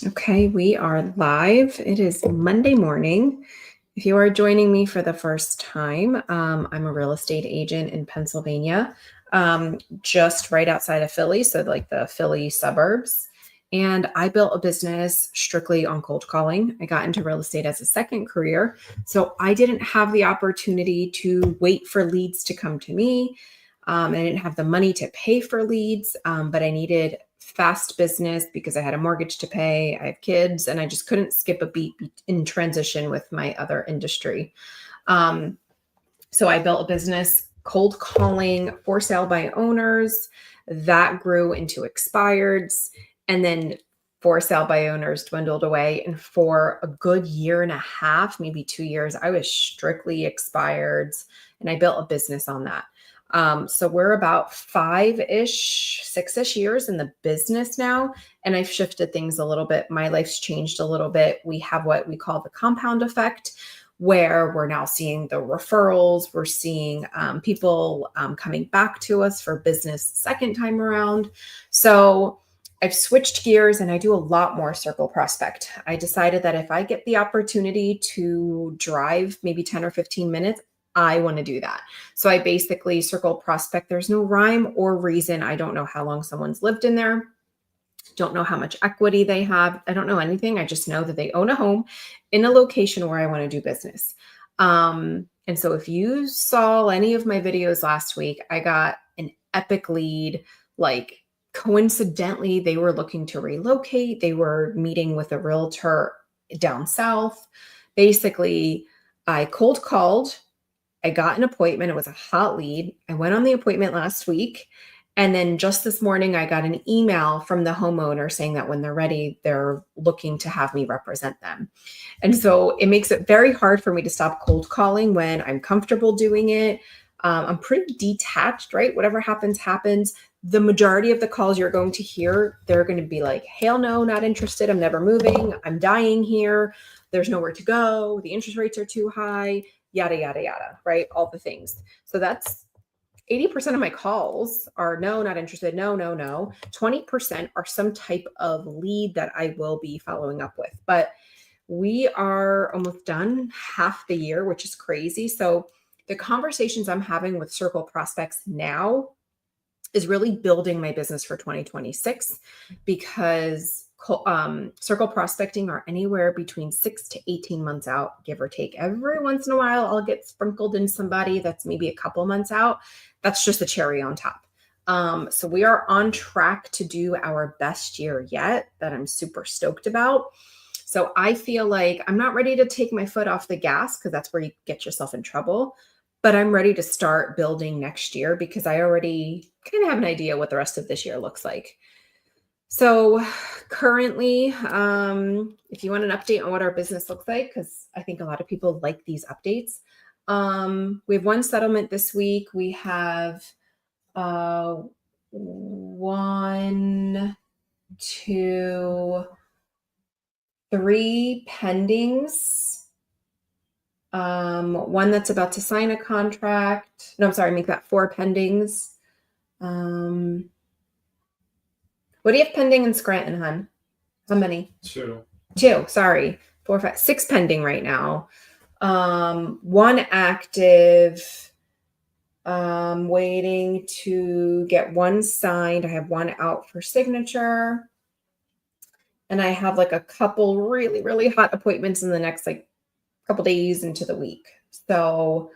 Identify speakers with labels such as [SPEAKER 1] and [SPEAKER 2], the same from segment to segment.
[SPEAKER 1] Okay, we are live. It is Monday morning. If you are joining me for the first time, I'm a real estate agent in Pennsylvania, just right outside of Philly, so like the Philly suburbs. And I built a business strictly on cold calling. I got into real estate as a second career. So I didn't have the opportunity to wait for leads to come to me. I didn't have the money to pay for leads, but I needed fast business because I had a mortgage to pay. I have kids, and I just couldn't skip a beat in transition with my other industry. Um, so I built a business cold calling for sale by owners that grew into expireds, and then for sale by owners dwindled away. And for a good year and a half, maybe 2 years, I was strictly expireds, and I built a business on that. So we're about 6-ish years in the business now, and I've shifted things a little bit. My life's changed a little bit. We have what we call the compound effect, where we're now seeing the referrals. We're seeing people coming back to us for business second time around. So I've switched gears and I do a lot more circle prospect. I decided that if I get the opportunity to drive maybe 10 or 15 minutes, I want to do that. So I basically circle prospect. There's no rhyme or reason. I don't know how long someone's lived in there. Don't know how much equity they have. I don't know anything. I just know that they own a home in a location where I want to do business. And so if you saw any of my videos last week, I got an epic lead. Like, coincidentally, they were looking to relocate. They were meeting with a realtor down south. Basically, I cold called. I got an appointment. It was a hot lead. I went on the appointment last week. And then just this morning, I got an email from the homeowner saying that when they're ready, they're looking to have me represent them. And so it makes it very hard for me to stop cold calling when I'm comfortable doing it. I'm pretty detached, right? Whatever happens, happens. The majority of the calls you're going to hear, they're going to be like, hell no, not interested. I'm never moving. I'm dying here. There's nowhere to go. The interest rates are too high, yada, yada, yada, right? All the things. So that's 80% of my calls are no, not interested. No, no, no. 20% are some type of lead that I will be following up with. But we are almost done half the year, which is crazy. So the conversations I'm having with circle prospects now is really building my business for 2026, because circle prospecting are anywhere between 6 to 18 months out, give or take. Every once in a while, I'll get sprinkled in somebody that's maybe a couple months out. That's just the cherry on top. So we are on track to do our best year yet, that I'm super stoked about. So I feel like I'm not ready to take my foot off the gas, because that's where you get yourself in trouble. But I'm ready to start building next year, because I already kind of have an idea what the rest of this year looks like. So currently, if you want an update on what our business looks like, because I think a lot of people like these updates, we have one settlement this week. We have one, two, three pendings. One that's about to sign a contract. No, I'm sorry, make that four pendings. What do you have pending in Scranton, hun? How many? Two, sorry. 4, 5, 6 pending right now. One active. Waiting to get one signed. I have one out for signature. And I have like a couple really, really hot appointments in the next like couple days into the week. So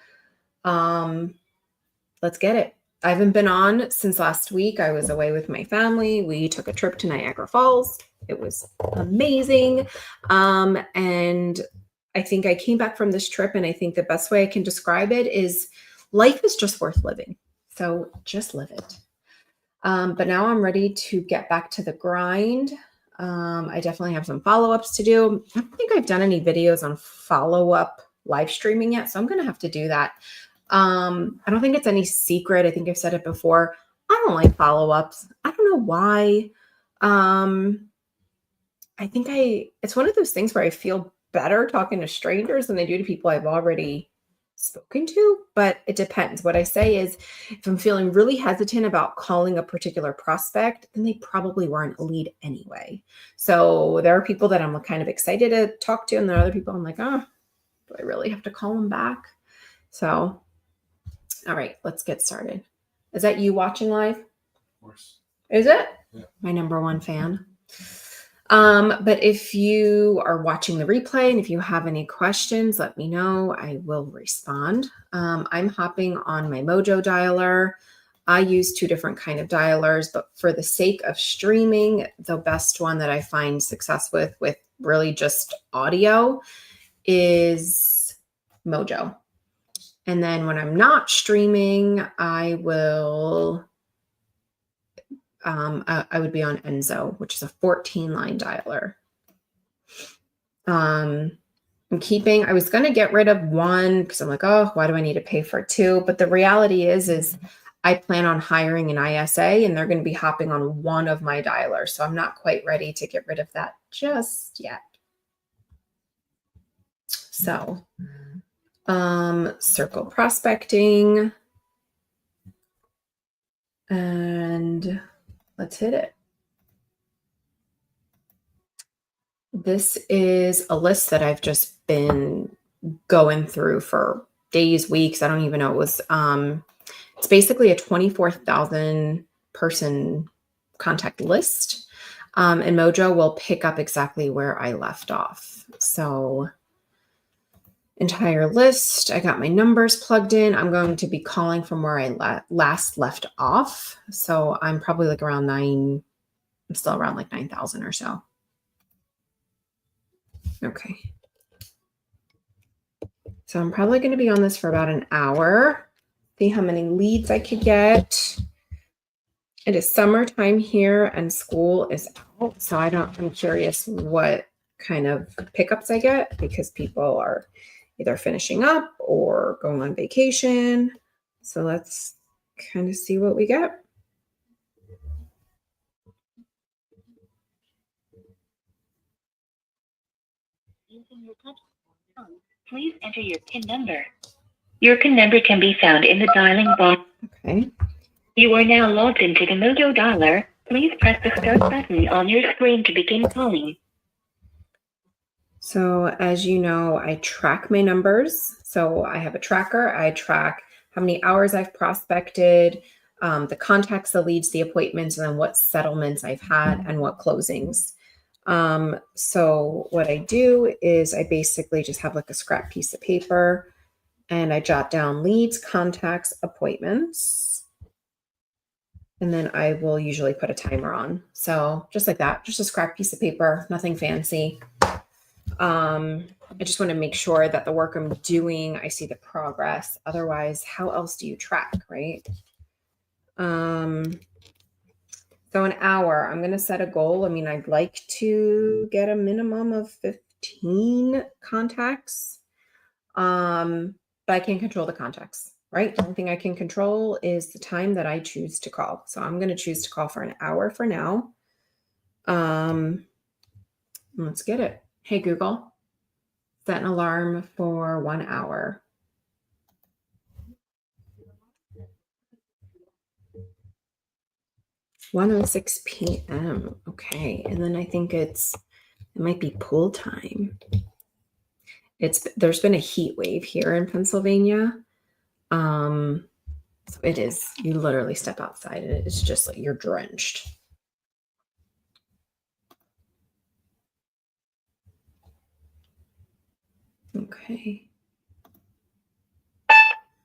[SPEAKER 1] let's get it. I haven't been on since last week. I was away with my family. We took a trip to Niagara Falls. It was amazing. And I think I came back from this trip, and I think the best way I can describe it is life is just worth living. So just live it. But now I'm ready to get back to the grind. I definitely have some follow-ups to do. I don't think I've done any videos on follow-up live streaming yet, so I'm going to have to do that. I don't think it's any secret. I think I've said it before. I don't like follow-ups. I don't know why. I think it's one of those things where I feel better talking to strangers than I do to people I've already spoken to, but it depends. What I say is if I'm feeling really hesitant about calling a particular prospect, then they probably weren't a lead anyway. So there are people that I'm kind of excited to talk to, and there are other people I'm like, oh, do I really have to call them back? So, all right, let's get started. Is that you watching live?
[SPEAKER 2] Of course.
[SPEAKER 1] Is it?
[SPEAKER 2] Yeah.
[SPEAKER 1] My number one fan. But if you are watching the replay and if you have any questions, let me know. I will respond. I'm hopping on my Mojo dialer. I use 2 different kind of dialers, but for the sake of streaming, the best one that I find success with really just audio is Mojo. And then when I'm not streaming, I will I would be on Enzo, which is a 14-line dialer. I was going to get rid of one because I'm like, oh, why do I need to pay for 2? But the reality is I plan on hiring an ISA and they're going to be hopping on one of my dialers. So I'm not quite ready to get rid of that just yet. So, circle prospecting, and let's hit it. This is a list that I've just been going through for days, weeks. I don't even know. It was, it's basically a 24,000 person contact list. And Mojo will pick up exactly where I left off. So entire list. I got my numbers plugged in. I'm going to be calling from where I last left off. So I'm probably like around I'm still around like 9,000 or so. Okay. So I'm probably going to be on this for about an hour. See how many leads I could get. It is summertime here and school is out. So I'm curious what kind of pickups I get because people are either finishing up or going on vacation. So let's kind of see what we get.
[SPEAKER 3] Please enter your PIN number. Your PIN number can be found in the dialing box.
[SPEAKER 1] Okay.
[SPEAKER 3] You are now logged into the Mojo dialer. Please press the start button on your screen to begin calling.
[SPEAKER 1] So as you know, I track my numbers. So I have a tracker. I track how many hours I've prospected, the contacts, the leads, the appointments, and then what settlements I've had and what closings. So what I do is I basically just have like a scrap piece of paper and I jot down leads, contacts, appointments. And then I will usually put a timer on. So just like that, just a scrap piece of paper, nothing fancy. I just want to make sure that the work I'm doing, I see the progress. Otherwise, how else do you track, right? So an hour, I'm going to set a goal. I mean, I'd like to get a minimum of 15 contacts, but I can't control the contacts, right? The only thing I can control is the time that I choose to call. So I'm going to choose to call for an hour for now. Let's get it. Hey, Google, set an alarm for 1 hour. 1:06 p.m. Okay. And then I think it might be pool time. There's been a heat wave here in Pennsylvania. So it is, you literally step outside and it's just like you're drenched. Okay.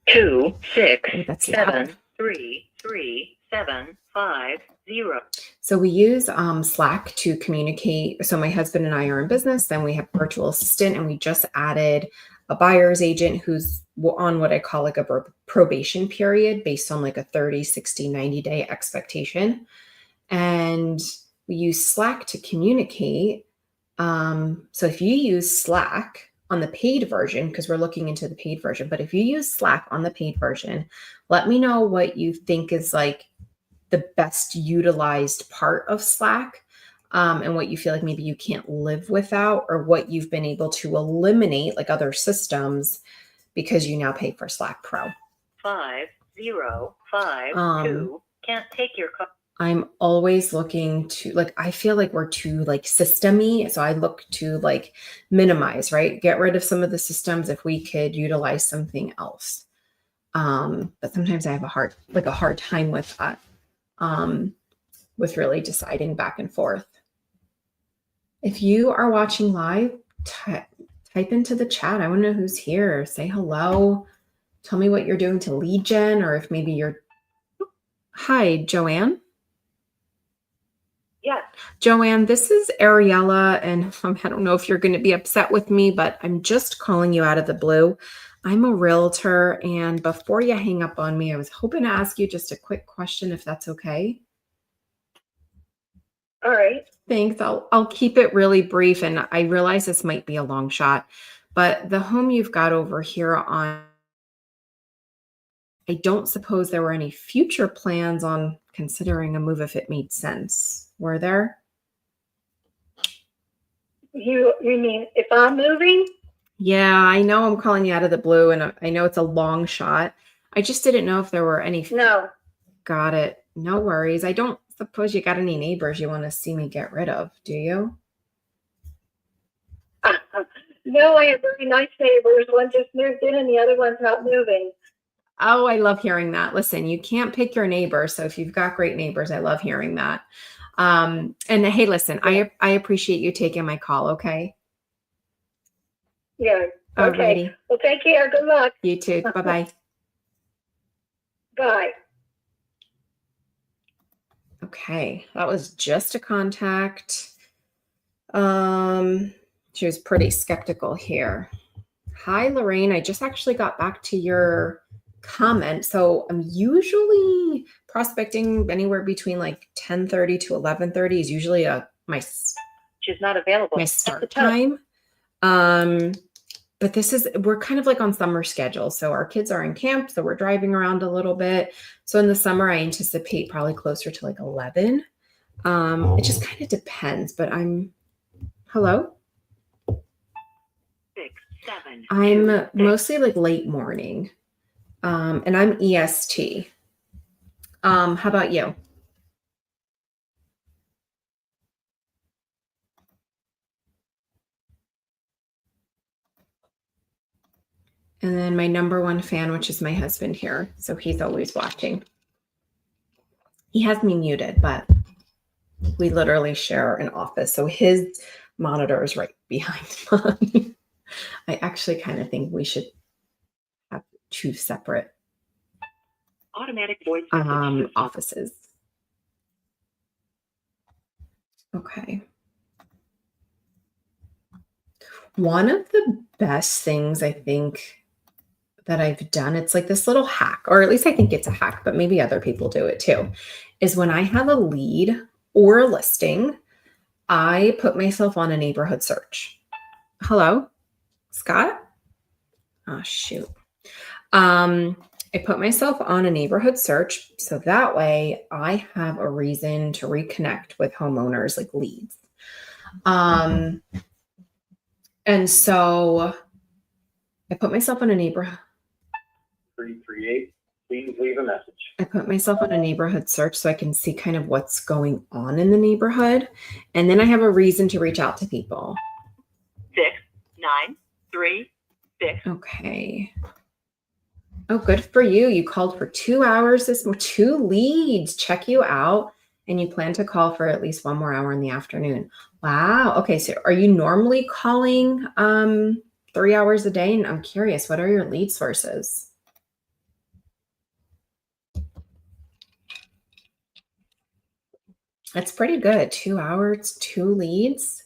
[SPEAKER 3] 2 6
[SPEAKER 1] Oh, that's
[SPEAKER 3] 7
[SPEAKER 1] loud.
[SPEAKER 3] 3 3 7 5 0.
[SPEAKER 1] So we use Slack to communicate. So my husband and I are in business, then we have virtual assistant, and we just added a buyer's agent who's on what I call like a probation period based on like a 30, 60, 90-day expectation. And we use Slack to communicate. So if you use Slack on the paid version, because we're looking into the paid version, but if you use Slack on the paid version, let me know what you think is like the best utilized part of Slack, and what you feel like maybe you can't live without, or what you've been able to eliminate like other systems, because you now pay for Slack Pro.
[SPEAKER 3] 5052 can't take your call.
[SPEAKER 1] I'm always looking to, like, I feel like we're too like system-y. So I look to like minimize, right? Get rid of some of the systems if we could utilize something else. But sometimes I have a hard time with that. With really deciding back and forth. If you are watching live, type into the chat. I want to know who's here. Say hello. Tell me what you're doing to lead gen, or if maybe you're. Hi, Joanne.
[SPEAKER 3] Yes.
[SPEAKER 1] Joanne, this is Ariella, and I don't know if you're going to be upset with me, but I'm just calling you out of the blue. I'm a realtor, and before you hang up on me, I was hoping to ask you just a quick question, if that's okay.
[SPEAKER 3] All right.
[SPEAKER 1] Thanks. I'll keep it really brief, and I realize this might be a long shot, but the home you've got over here on, I don't suppose there were any future plans on considering a move if it made sense. Were there?
[SPEAKER 3] You mean if I'm moving?
[SPEAKER 1] Yeah, I know I'm calling you out of the blue, and I know it's a long shot. I just didn't know if there were any.
[SPEAKER 3] No.
[SPEAKER 1] Got it. No worries. I don't suppose you got any neighbors you want to see me get rid of, do you?
[SPEAKER 3] No, I have very nice neighbors. One just moved in and the other one's not moving.
[SPEAKER 1] Oh, I love hearing that. Listen, you can't pick your neighbor. So if you've got great neighbors, I love hearing that. And hey, listen, I appreciate you taking my call. Okay.
[SPEAKER 3] Yeah. Okay.
[SPEAKER 1] Alrighty.
[SPEAKER 3] Well, take care. Good luck.
[SPEAKER 1] You too. Bye-bye.
[SPEAKER 3] Bye.
[SPEAKER 1] Okay. That was just a contact. She was pretty skeptical here. Hi, Lorraine. I just actually got back to your comment. So I'm usually prospecting anywhere between like 10:30 to 11:30 is usually
[SPEAKER 3] She's not available.
[SPEAKER 1] My start time. But we're kind of like on summer schedule. So our kids are in camp, so we're driving around a little bit. So in the summer, I anticipate probably closer to like 11. It just kind of depends, but hello?
[SPEAKER 3] 6, 7.
[SPEAKER 1] I'm mostly like late morning. And I'm EST. How about you? And then my number one fan, which is my husband here. So he's always watching. He has me muted, but we literally share an office. So his monitor is right behind mine. I actually kind of think we should have two separate
[SPEAKER 3] automatic voice
[SPEAKER 1] offices. Okay. One of the best things I think that I've done, it's like this little hack, or at least I think it's a hack, but maybe other people do it too, is when I have a lead or a listing, I put myself on a neighborhood search. Hello, Scott? Oh, shoot. I put myself on a neighborhood search. So that way I have a reason to reconnect with homeowners, like leads. And so I put myself on a neighborhood.
[SPEAKER 2] 338, please leave a message.
[SPEAKER 1] I put myself on a neighborhood search so I can see kind of what's going on in the neighborhood. And then I have a reason to reach out to people.
[SPEAKER 3] 6, 9, 3, 6.
[SPEAKER 1] Okay. Oh, good for you. You called for 2 hours, 2 leads. Check you out. And you plan to call for at least 1 more hour in the afternoon. Wow. Okay. So are you normally calling 3 hours a day? And I'm curious, what are your lead sources? That's pretty good. 2 hours, 2 leads.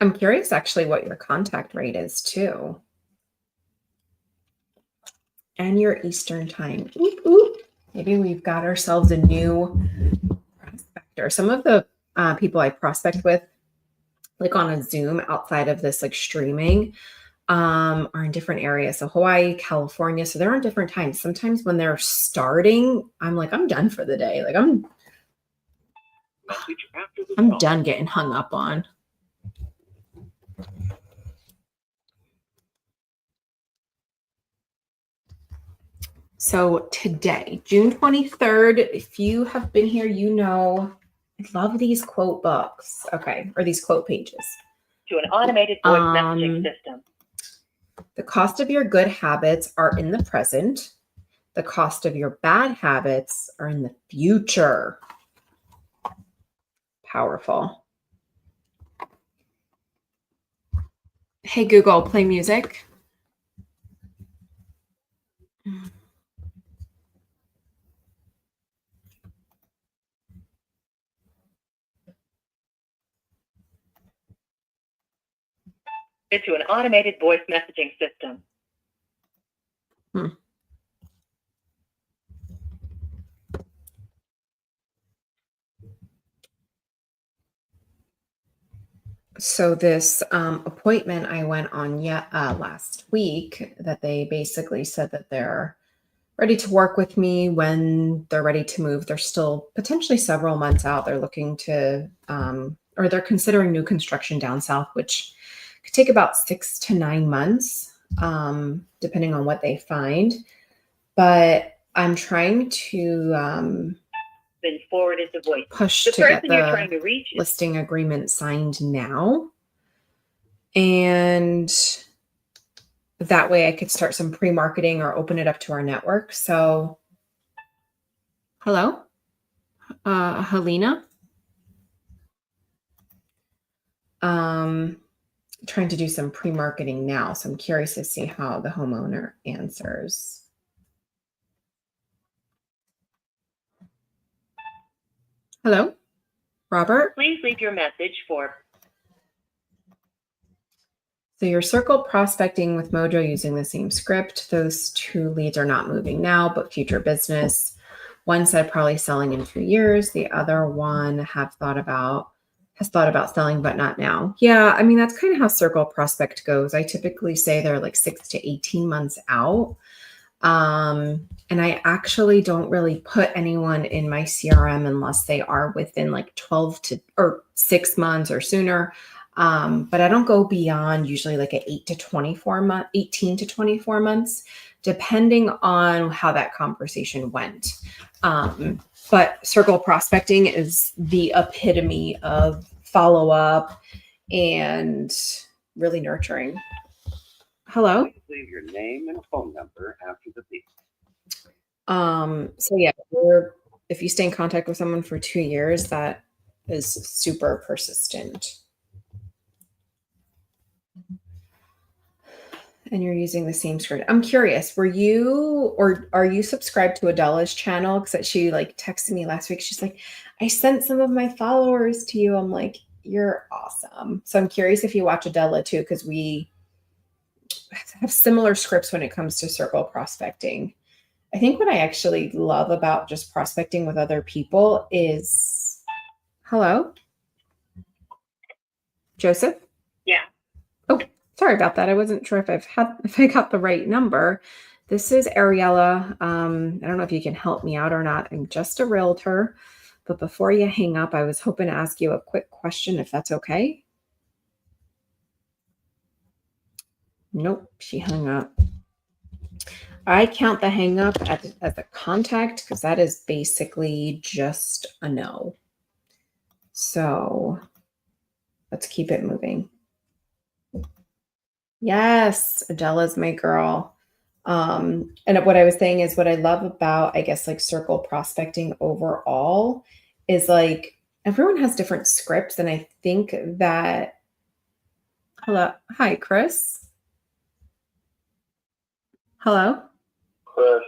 [SPEAKER 1] I'm curious actually what your contact rate is too. And your Eastern time. Oop, oop. Maybe we've got ourselves a new prospector. Some of the people I prospect with, like on a Zoom outside of this like streaming, are in different areas. So Hawaii, California. So they're on different times. Sometimes when they're starting, I'm like, I'm done for the day. Like I'm done getting hung up on. So today, June 23rd, if you have been here, you know I love these quote books. Okay, or these quote pages.
[SPEAKER 3] To an automated voice messaging system.
[SPEAKER 1] The cost of your good habits are in the present. The cost of your bad habits are in the future. Powerful. Hey, Google, play music.
[SPEAKER 3] Into an automated voice messaging system.
[SPEAKER 1] So this appointment I went on last week, that they basically said that they're ready to work with me when they're ready to move. They're still potentially several months out. They're looking to, or they're considering new construction down south, which could take about 6 to 9 months, depending on what they find. But I'm trying to
[SPEAKER 3] Then forwarded the voice.
[SPEAKER 1] push
[SPEAKER 3] The
[SPEAKER 1] to get
[SPEAKER 3] person you're trying to reach is
[SPEAKER 1] listing agreement signed now. And that way I could start some pre-marketing or open it up to our network. So, hello, Helena. Trying to do some pre-marketing now. So I'm curious to see how the homeowner answers. Hello, Robert.
[SPEAKER 3] Please leave your message for.
[SPEAKER 1] So you're circle prospecting with Mojo using the same script. Those 2 leads are not moving now, but future business. One said probably selling in 2 years. The other one has thought about selling, but not now. Yeah, I mean, that's kind of how circle prospect goes. I typically say they're like 6 to 18 months out. And I actually don't really put anyone in my CRM unless they are within like 12 to or 6 months or sooner. But I don't go beyond usually like an 18 to 24 months, depending on how that conversation went. But circle prospecting is the epitome of follow-up and really nurturing. Hello.
[SPEAKER 2] Please leave your name and a phone number after the beep.
[SPEAKER 1] So yeah, if you stay in contact with someone for 2 years, that is super persistent. And you're using the same script. I'm curious, were you or are you subscribed to Adela's channel? Because she like texted me last week. She's like, I sent some of my followers to you. I'm like, you're awesome. So I'm curious if you watch Adela too, because we have similar scripts when it comes to circle prospecting. I think what I actually love about just prospecting with other people is, hello, Joseph?
[SPEAKER 3] Yeah.
[SPEAKER 1] Oh, sorry about that. I wasn't sure if I got the right number. This is Ariella. I don't know if you can help me out or not. I'm just a realtor. But before you hang up, I was hoping to ask you a quick question, if that's okay. Nope, she hung up. I count the hang up as a contact because that is basically just a no. So let's keep it moving. Yes, Adela's my girl. And what I was saying is what I love about, I guess, like circle prospecting overall is like everyone has different scripts. And I think that, hello, hi, Chris. Hello.
[SPEAKER 2] Chris.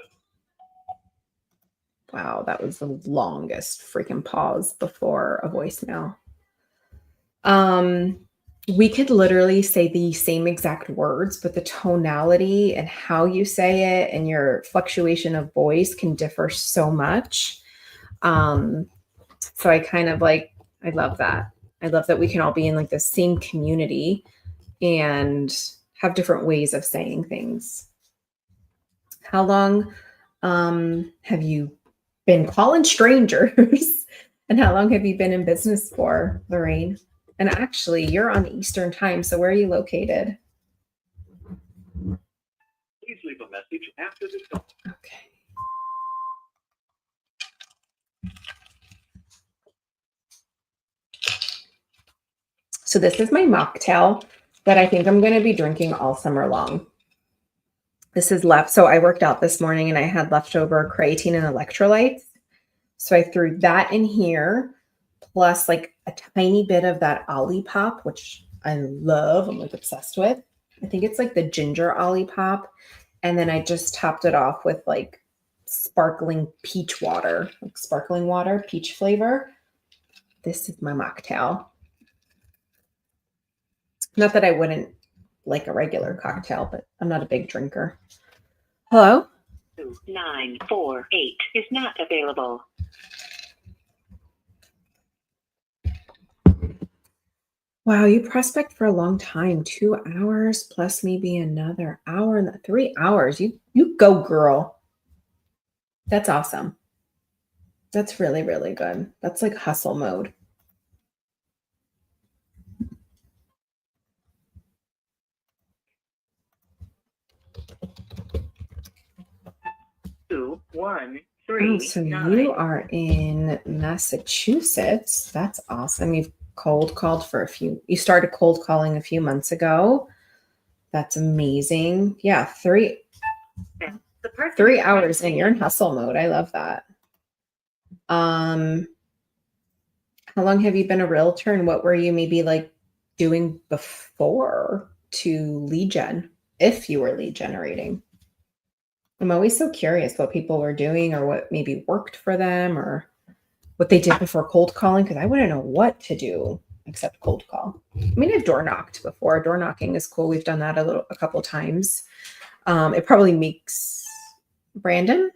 [SPEAKER 1] Wow, that was the longest freaking pause before a voicemail. We could literally say the same exact words, but the tonality and how you say it and your fluctuation of voice can differ so much. So I kind of like, I love that. I love that we can all be in like the same community and have different ways of saying things. How long have you been calling strangers? And how long have you been in business for, Lorraine? And actually, you're on Eastern time, so where are you located?
[SPEAKER 2] Please leave a message after the tone.
[SPEAKER 1] Okay. So this is my mocktail that I think I'm going to be drinking all summer long. This is left. So I worked out this morning and I had leftover creatine and electrolytes. So I threw that in here, plus like a tiny bit of that Olipop, which I love. I'm like obsessed with. I think it's like the ginger Olipop. And then I just topped it off with like sparkling peach water, like sparkling water, peach flavor. This is my mocktail. Not that I wouldn't like a regular cocktail, but I'm not a big drinker. Hello?
[SPEAKER 3] 2948 is not available.
[SPEAKER 1] Wow, you prospect for a long time. 2 hours plus maybe another hour and 3 hours. You go, girl. That's awesome. That's really, really good. That's like hustle mode.
[SPEAKER 3] Two, one,
[SPEAKER 1] Oh,
[SPEAKER 3] three,
[SPEAKER 1] so
[SPEAKER 3] nine.
[SPEAKER 1] you are in Massachusetts. That's awesome. You've cold called for you started cold calling a few months ago. That's amazing. Yeah, 3 hours in. You're in hustle mode. I love that. How long have you been a realtor and what were you maybe like doing before to lead gen, if you were lead generating? I'm always so curious what people were doing or what maybe worked for them or what they did before cold calling, because I wouldn't know what to do except cold call. I mean, I've door knocked before. Door knocking is cool. We've done that a couple times. It probably makes Brandon.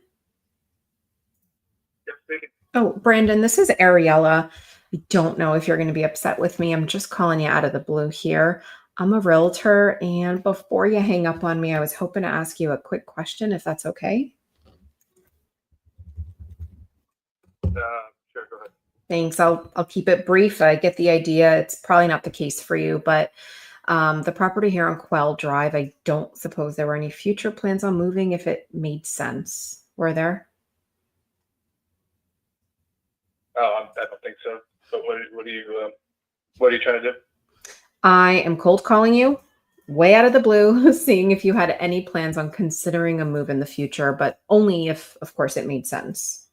[SPEAKER 1] Oh, Brandon, this is Ariella. I don't know if you're going to be upset with me. I'm just calling you out of the blue here. I'm a realtor, and before you hang up on me, I was hoping to ask you a quick question, if that's okay.
[SPEAKER 2] Sure, go ahead.
[SPEAKER 1] Thanks. I'll keep it brief. I get the idea. It's probably not the case for you, but the property here on Quell Drive, I don't suppose there were any future plans on moving if it made sense. Were there?
[SPEAKER 2] Oh, I don't think so. But what are you trying to do?
[SPEAKER 1] I am cold calling you way out of the blue, seeing if you had any plans on considering a move in the future, but only if, of course, it made sense.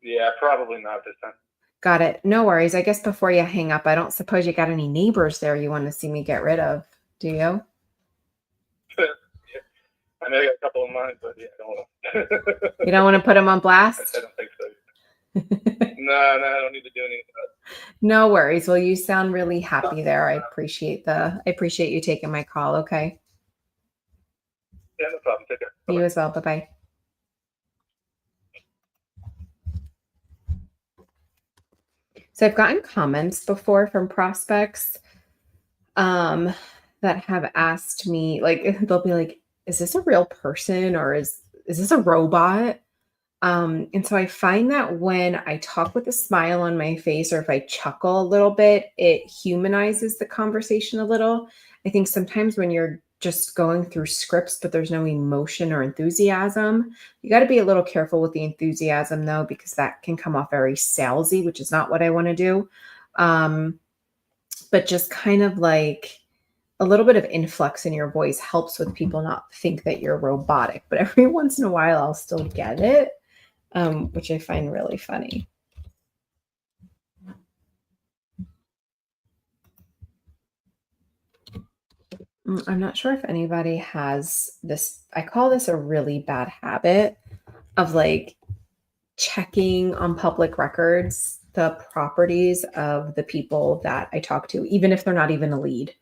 [SPEAKER 2] Yeah, probably not this time.
[SPEAKER 1] Got it. No worries. I guess before you hang up, I don't suppose you got any neighbors there you want to see me get rid of, do you?
[SPEAKER 2] Yeah. I know I got a couple of mine, but yeah, I don't want to.
[SPEAKER 1] You don't want to put them on blast?
[SPEAKER 2] I don't think so. No, I don't need to do anything.
[SPEAKER 1] No worries. Well, you sound really happy there. I appreciate you taking my call. Okay.
[SPEAKER 2] Yeah, no problem. Take care.
[SPEAKER 1] You as well. Bye-bye. So I've gotten comments before from prospects that have asked me, like, they'll be like, is this a real person or is this a robot? And so I find that when I talk with a smile on my face or if I chuckle a little bit, it humanizes the conversation a little. I think sometimes when you're just going through scripts, but there's no emotion or enthusiasm, you got to be a little careful with the enthusiasm though, because that can come off very salesy, which is not what I want to do. But just kind of like a little bit of influx in your voice helps with people not think that you're robotic, but every once in a while I'll still get it. Which I find really funny. I'm not sure if anybody has this. I call this a really bad habit of like checking on public records the properties of the people that I talk to, even if they're not even a lead.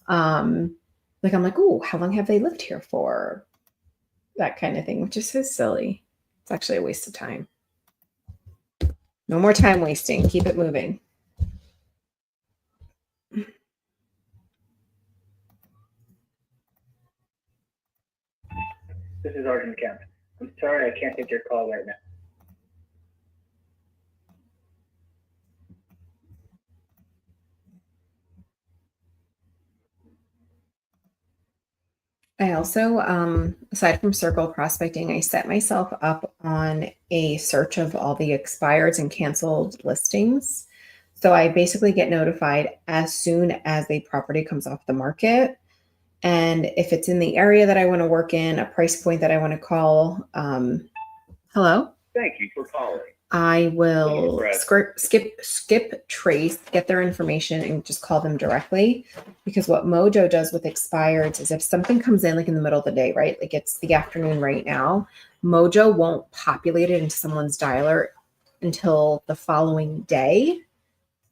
[SPEAKER 1] Like I'm like, oh, how long have they lived here for? That kind of thing, which is so silly. It's actually a waste of time. No more time wasting. Keep it moving.
[SPEAKER 4] This is Arjun Kemp. I'm sorry I can't take your call right now.
[SPEAKER 1] I also, aside from circle prospecting, I set myself up on a search of all the expired and canceled listings. So I basically get notified as soon as a property comes off the market. And if it's in the area that I want to work in, a price point that I want to call, hello?
[SPEAKER 4] Thank you for calling.
[SPEAKER 1] I will
[SPEAKER 4] Brad.
[SPEAKER 1] skip trace, get their information and just call them directly. Because what Mojo does with expireds is if something comes in like in the middle of the day, right? Like it's the afternoon right now, Mojo won't populate it into someone's dialer until the following day,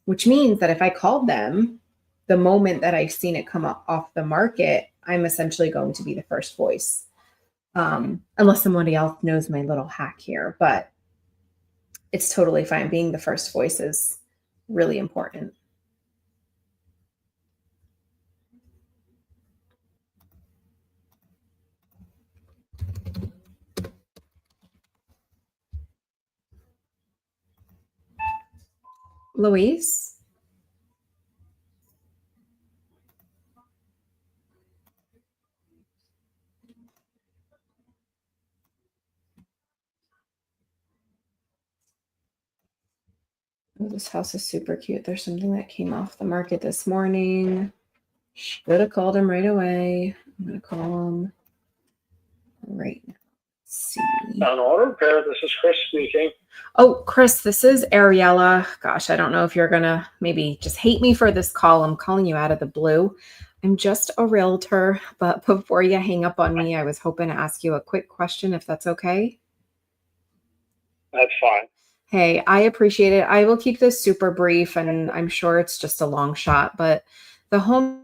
[SPEAKER 1] which means that if I called them the moment that I've seen it come off the market, I'm essentially going to be the first voice. Unless somebody else knows my little hack here, but it's totally fine. Being the first voice is really important. Louise? Oh, this house is super cute. There's something that came off the market this morning. Should have called him right away. I'm going to call him right now. Let's see.
[SPEAKER 2] On auto repair, this is Chris speaking.
[SPEAKER 1] Oh, Chris, this is Ariella. Gosh, I don't know if you're going to maybe just hate me for this call. I'm calling you out of the blue. I'm just a realtor, but before you hang up on me, I was hoping to ask you a quick question, if that's okay.
[SPEAKER 2] That's fine.
[SPEAKER 1] Hey, I appreciate it. I will keep this super brief, and I'm sure it's just a long shot, but the home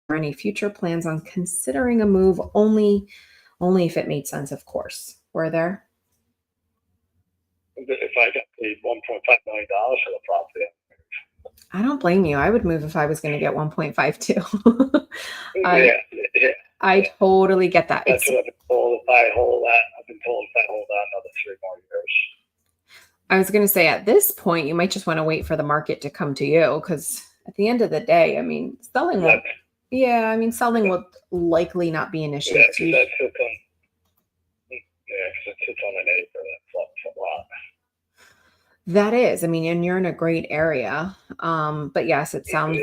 [SPEAKER 1] or any future plans on considering a move only if it made sense, of course. Were there?
[SPEAKER 2] If I got paid $1.5 million for the property.
[SPEAKER 1] I don't blame you. I would move if I was going to get 1.52. I totally get that.
[SPEAKER 2] That's what I've been told. If I hold that, I've been told if I hold that another 3 more years.
[SPEAKER 1] I was going to say at this point, you might just want to wait for the market to come to you, because at the end of the day, I mean, selling will, selling will likely not be an issue.
[SPEAKER 2] Yeah, because that sits on, it sits on an acre. That's a lot.
[SPEAKER 1] That is, I mean, and you're in a great area. But yes, it sounds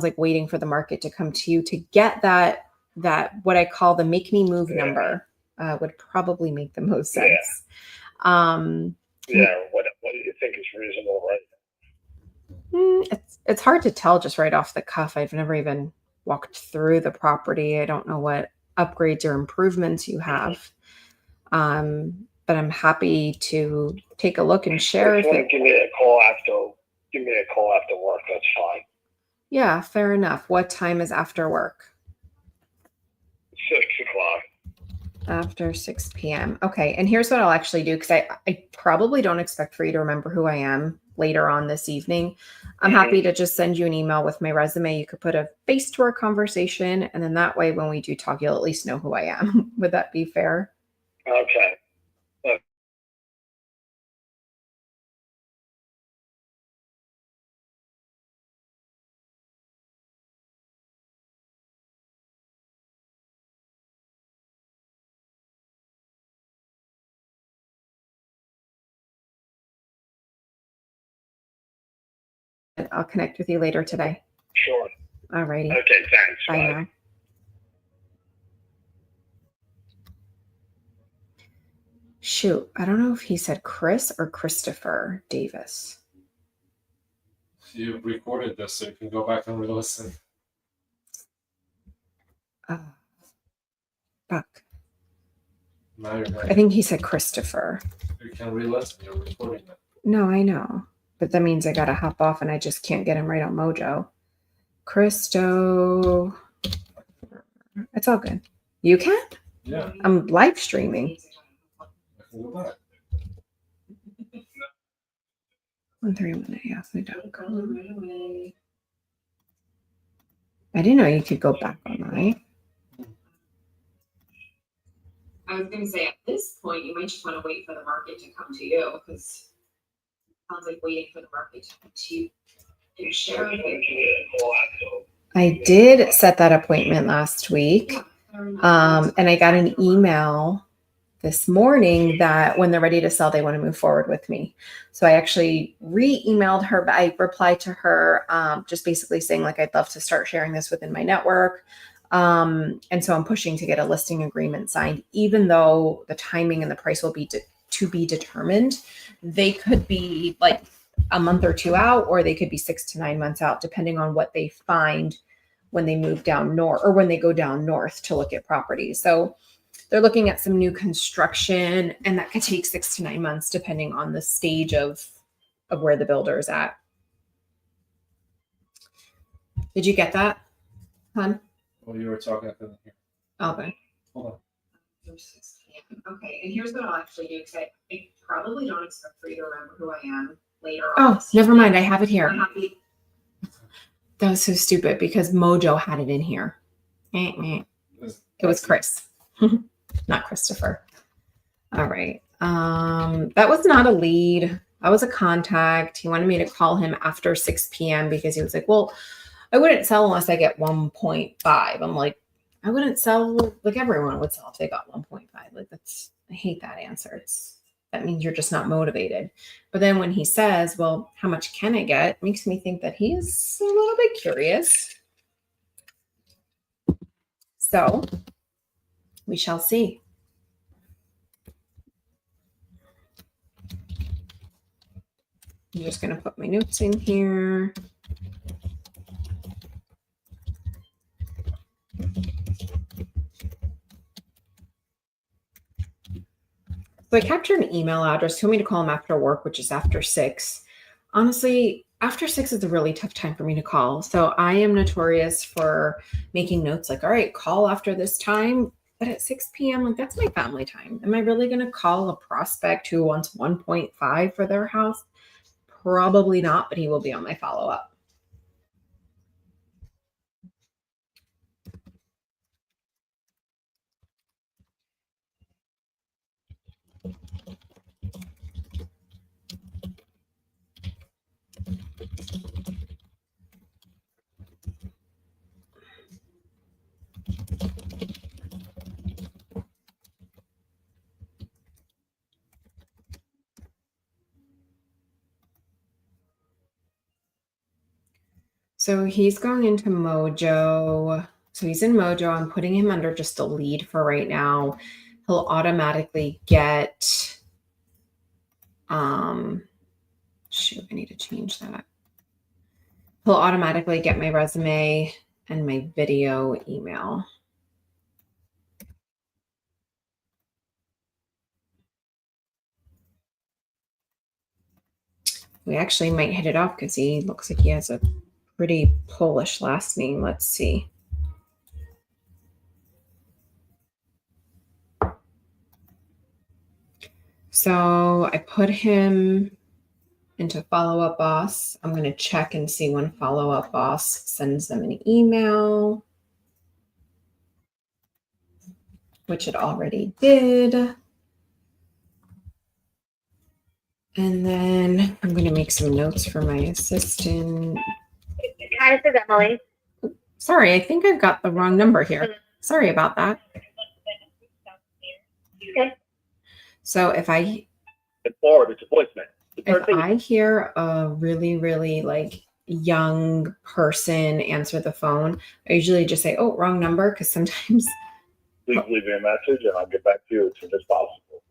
[SPEAKER 1] like waiting for the market to come to you to get that what I call the make me move number would probably make the most sense.
[SPEAKER 2] What do you think is reasonable right now?
[SPEAKER 1] It's hard to tell just right off the cuff. I've never even walked through the property. I don't know what upgrades or improvements you have. But I'm happy to take a look and share.
[SPEAKER 2] If you want to give me a call after work, that's fine.
[SPEAKER 1] Yeah, fair enough. What time is after work?
[SPEAKER 2] 6 o'clock.
[SPEAKER 1] After 6 p.m. Okay. And here's what I'll actually do, because I probably don't expect for you to remember who I am later on this evening. I'm happy to just send you an email with my resume. You could put a face to our conversation. And then that way, when we do talk, you'll at least know who I am. Would that be fair?
[SPEAKER 2] Okay.
[SPEAKER 1] I'll connect with you later today.
[SPEAKER 2] Sure.
[SPEAKER 1] All righty.
[SPEAKER 2] Okay, thanks.
[SPEAKER 1] Bye now. Shoot, I don't know if he said Chris or Christopher Davis.
[SPEAKER 5] You recorded this, so you can go back and re-listen.
[SPEAKER 1] Fuck.
[SPEAKER 5] Now you're
[SPEAKER 1] I think he said Christopher.
[SPEAKER 5] You can re-listen. You're recording it.
[SPEAKER 1] No, I know. But that means I got to hop off and I just can't get him right on Mojo. Christo. It's all good. You can?
[SPEAKER 5] Yeah.
[SPEAKER 1] I'm live streaming.
[SPEAKER 5] I can go back.
[SPEAKER 1] 131yahoo.com. I didn't know you could go back online. I was going to say, at this point, you might just want to wait for the market to come to you, because it sounds like waiting for the market to come to you. And share I did set that appointment last week, and I got an email this morning that when they're ready to sell, they want to move forward with me. So I actually re-emailed her, but I replied to her just basically saying like, I'd love to start sharing this within my network. And so I'm pushing to get a listing agreement signed, even though the timing and the price will be to be determined. They could be like a month or two out, or they could be 6 to 9 months out, depending on what they find when they move down north or when they go down north to look at properties. So they're looking at some new construction, and that could take 6 to 9 months, depending on the stage of where the builder is at. Did you get that, hon?
[SPEAKER 5] Well, you were talking, I couldn't hear.
[SPEAKER 1] Okay.
[SPEAKER 5] Hold on.
[SPEAKER 1] Okay, and here's what I'll actually do, because I probably don't expect for you to remember who I am later on. Oh, never mind. I have it here.
[SPEAKER 6] I'm happy.
[SPEAKER 1] That was so stupid because Mojo had it in here. It was Chris, not Christopher. All right. That was not a lead. That was a contact. He wanted me to call him after 6 p.m. because he was like, well, I wouldn't sell unless I get 1.5. I'm like, I wouldn't sell like everyone would sell if they got 1.5. Like I hate that answer. That means you're just not motivated. But then when he says, well, how much can I get? It makes me think that he's a little bit curious. So we shall see. I'm just going to put my notes in here. So I captured an email address, told me to call him after work, which is after 6. Honestly, after 6 is a really tough time for me to call. So I am notorious for making notes like, all right, call after this time. But at 6 p.m., like that's my family time. Am I really going to call a prospect who wants 1.5 for their house? Probably not, but he will be on my follow-up. So he's going into Mojo. So he's in Mojo. I'm putting him under just a lead for right now. He'll automatically get, shoot, I need to change that. He'll automatically get my resume and my video email. We actually might hit it off because he looks like he has a pretty Polish last name. Let's see. So I put him into Follow-Up Boss. I'm going to check and see when Follow-Up Boss sends them an email, which it already did. And then I'm going to make some notes for my assistant.
[SPEAKER 6] Hi, this is Emily.
[SPEAKER 1] Sorry, I think I've got the wrong number here. Sorry about that.
[SPEAKER 6] Okay.
[SPEAKER 1] So if I
[SPEAKER 2] Forward, it's a voicemail.
[SPEAKER 1] if I hear a really, really like young person answer the phone, I usually just say, oh, wrong number, because sometimes
[SPEAKER 2] Please leave me a message and I'll get back to you as soon as possible.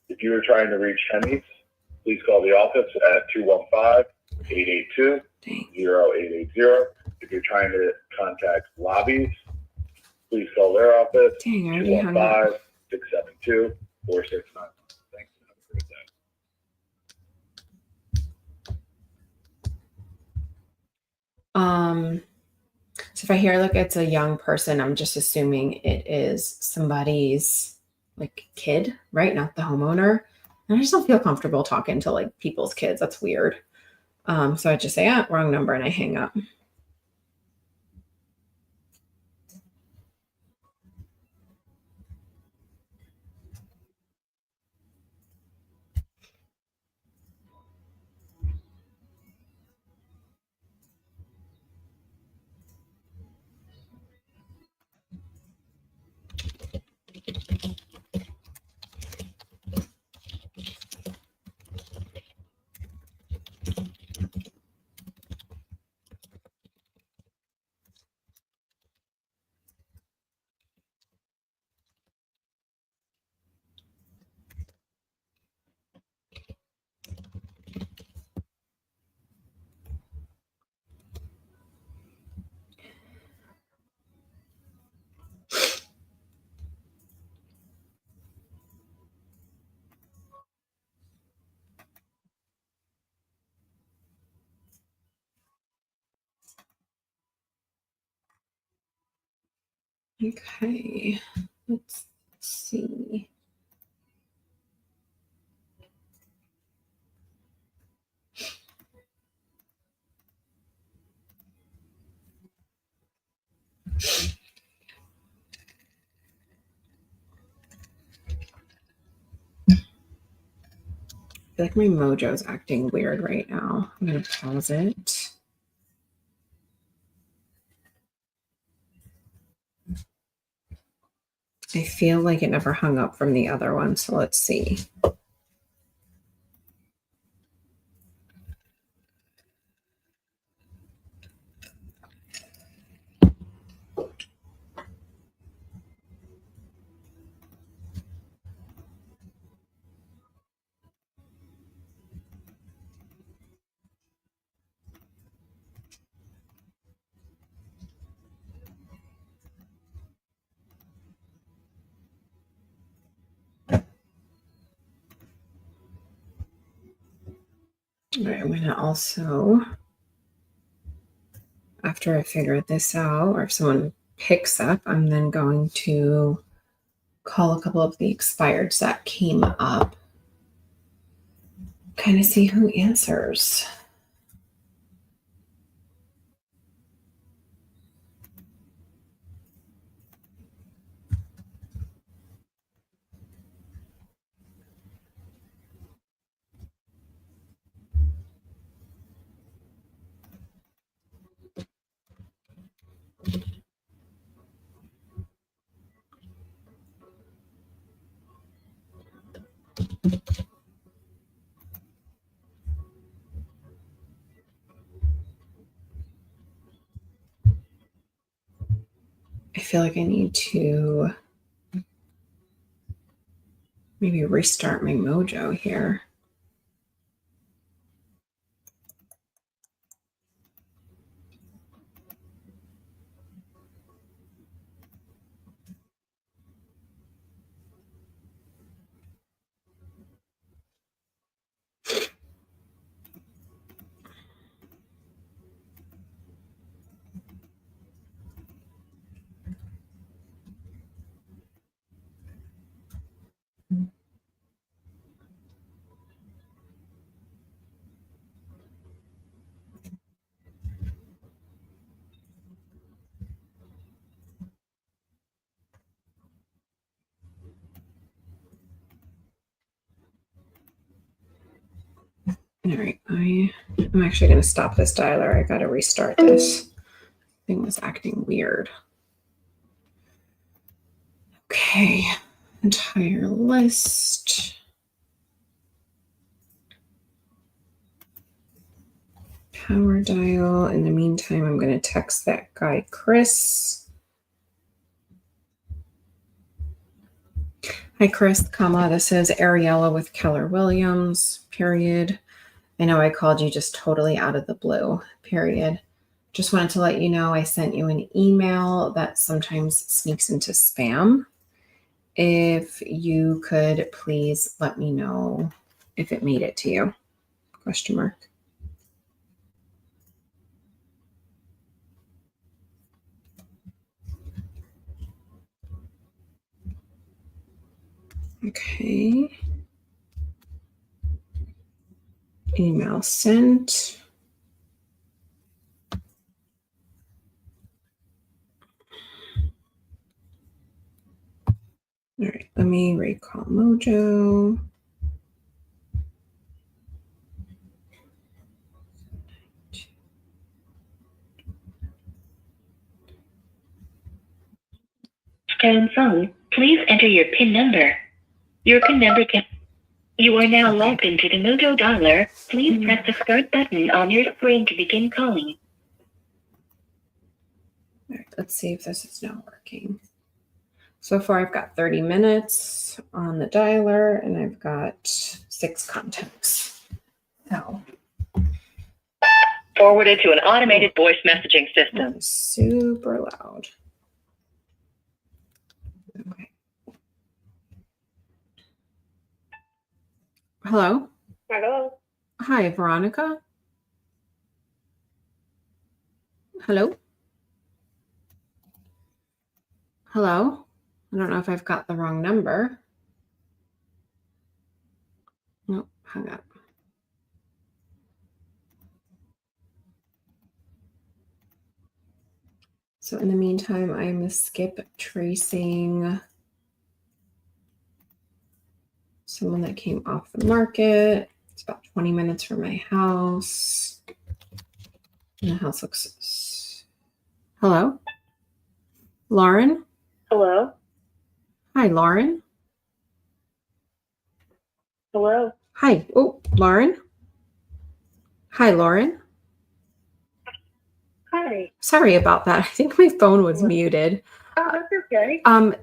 [SPEAKER 2] If you are trying to reach Henny's, please call the office at 215-882-0880. If you're trying to contact lobbies, please call their office,
[SPEAKER 1] dang, I already hung up.
[SPEAKER 2] 215-672-4691. Thanks. Have a great day.
[SPEAKER 1] So if I hear like it's a young person, I'm just assuming it is somebody's like kid, right? Not the homeowner. And I just don't feel comfortable talking to like people's kids. That's weird. So I just say, wrong number, and I hang up. Okay, let's see. I feel like my mojo's acting weird right now. I'm going to pause it. I feel like it never hung up from the other one, so let's see. All right, I'm going to also, after I figure this out, or if someone picks up, I'm then going to call a couple of the expireds that came up, kind of see who answers. I feel like I need to maybe restart my mojo here. All right, I'm actually going to stop this dialer. I got to restart this. Thing was acting weird. Okay, entire list. Power dial. In the meantime, I'm going to text that guy, Chris. Hi, Chris, comma. This is Ariella with Keller Williams, period. I know I called you just totally out of the blue, period. Just wanted to let you know I sent you an email that sometimes sneaks into spam. If you could please let me know if it made it to you, question mark. Okay. Email sent. All right, let me recall Mojo.
[SPEAKER 3] Stone phone, please enter your PIN number. Your PIN number can... You are now logged into the Mojo Dialer. Please press the start button on your screen to begin calling.
[SPEAKER 1] All right, let's see if this is now working. So far, I've got 30 minutes on the dialer, and I've got 6 contacts. Oh.
[SPEAKER 7] Forwarded to an automated voice messaging system.
[SPEAKER 1] That is super loud. Okay. Hello?
[SPEAKER 6] Hello.
[SPEAKER 1] Hi, Veronica? Hello? Hello? I don't know if I've got the wrong number. Nope, hung up. So in the meantime, I'm skip tracing someone that came off the market. It's about 20 minutes from my house. And the house looks... Hello? Lauren?
[SPEAKER 6] Hello?
[SPEAKER 1] Hi, Lauren.
[SPEAKER 6] Hello?
[SPEAKER 1] Hi. Oh, Lauren? Hi, Lauren.
[SPEAKER 6] Hi.
[SPEAKER 1] Sorry about that. I think my phone was muted.
[SPEAKER 6] Oh, that's okay.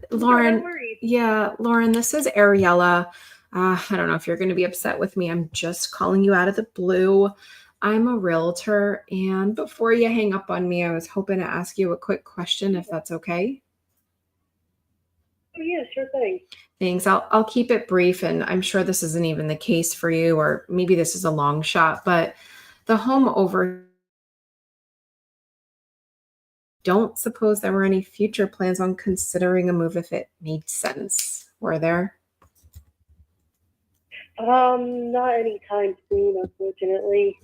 [SPEAKER 1] Lauren,
[SPEAKER 6] No worries.
[SPEAKER 1] yeah, Lauren, this is Ariella. I don't know if you're going to be upset with me. I'm just calling you out of the blue. I'm a realtor, and before you hang up on me, I was hoping to ask you a quick question, if that's okay.
[SPEAKER 6] Oh, yeah, sure thing.
[SPEAKER 1] Thanks. I'll keep it brief, and I'm sure this isn't even the case for you, or maybe this is a long shot, but the home over. Don't suppose there were any future plans on considering a move if it made sense. Were there?
[SPEAKER 6] Not anytime soon, unfortunately.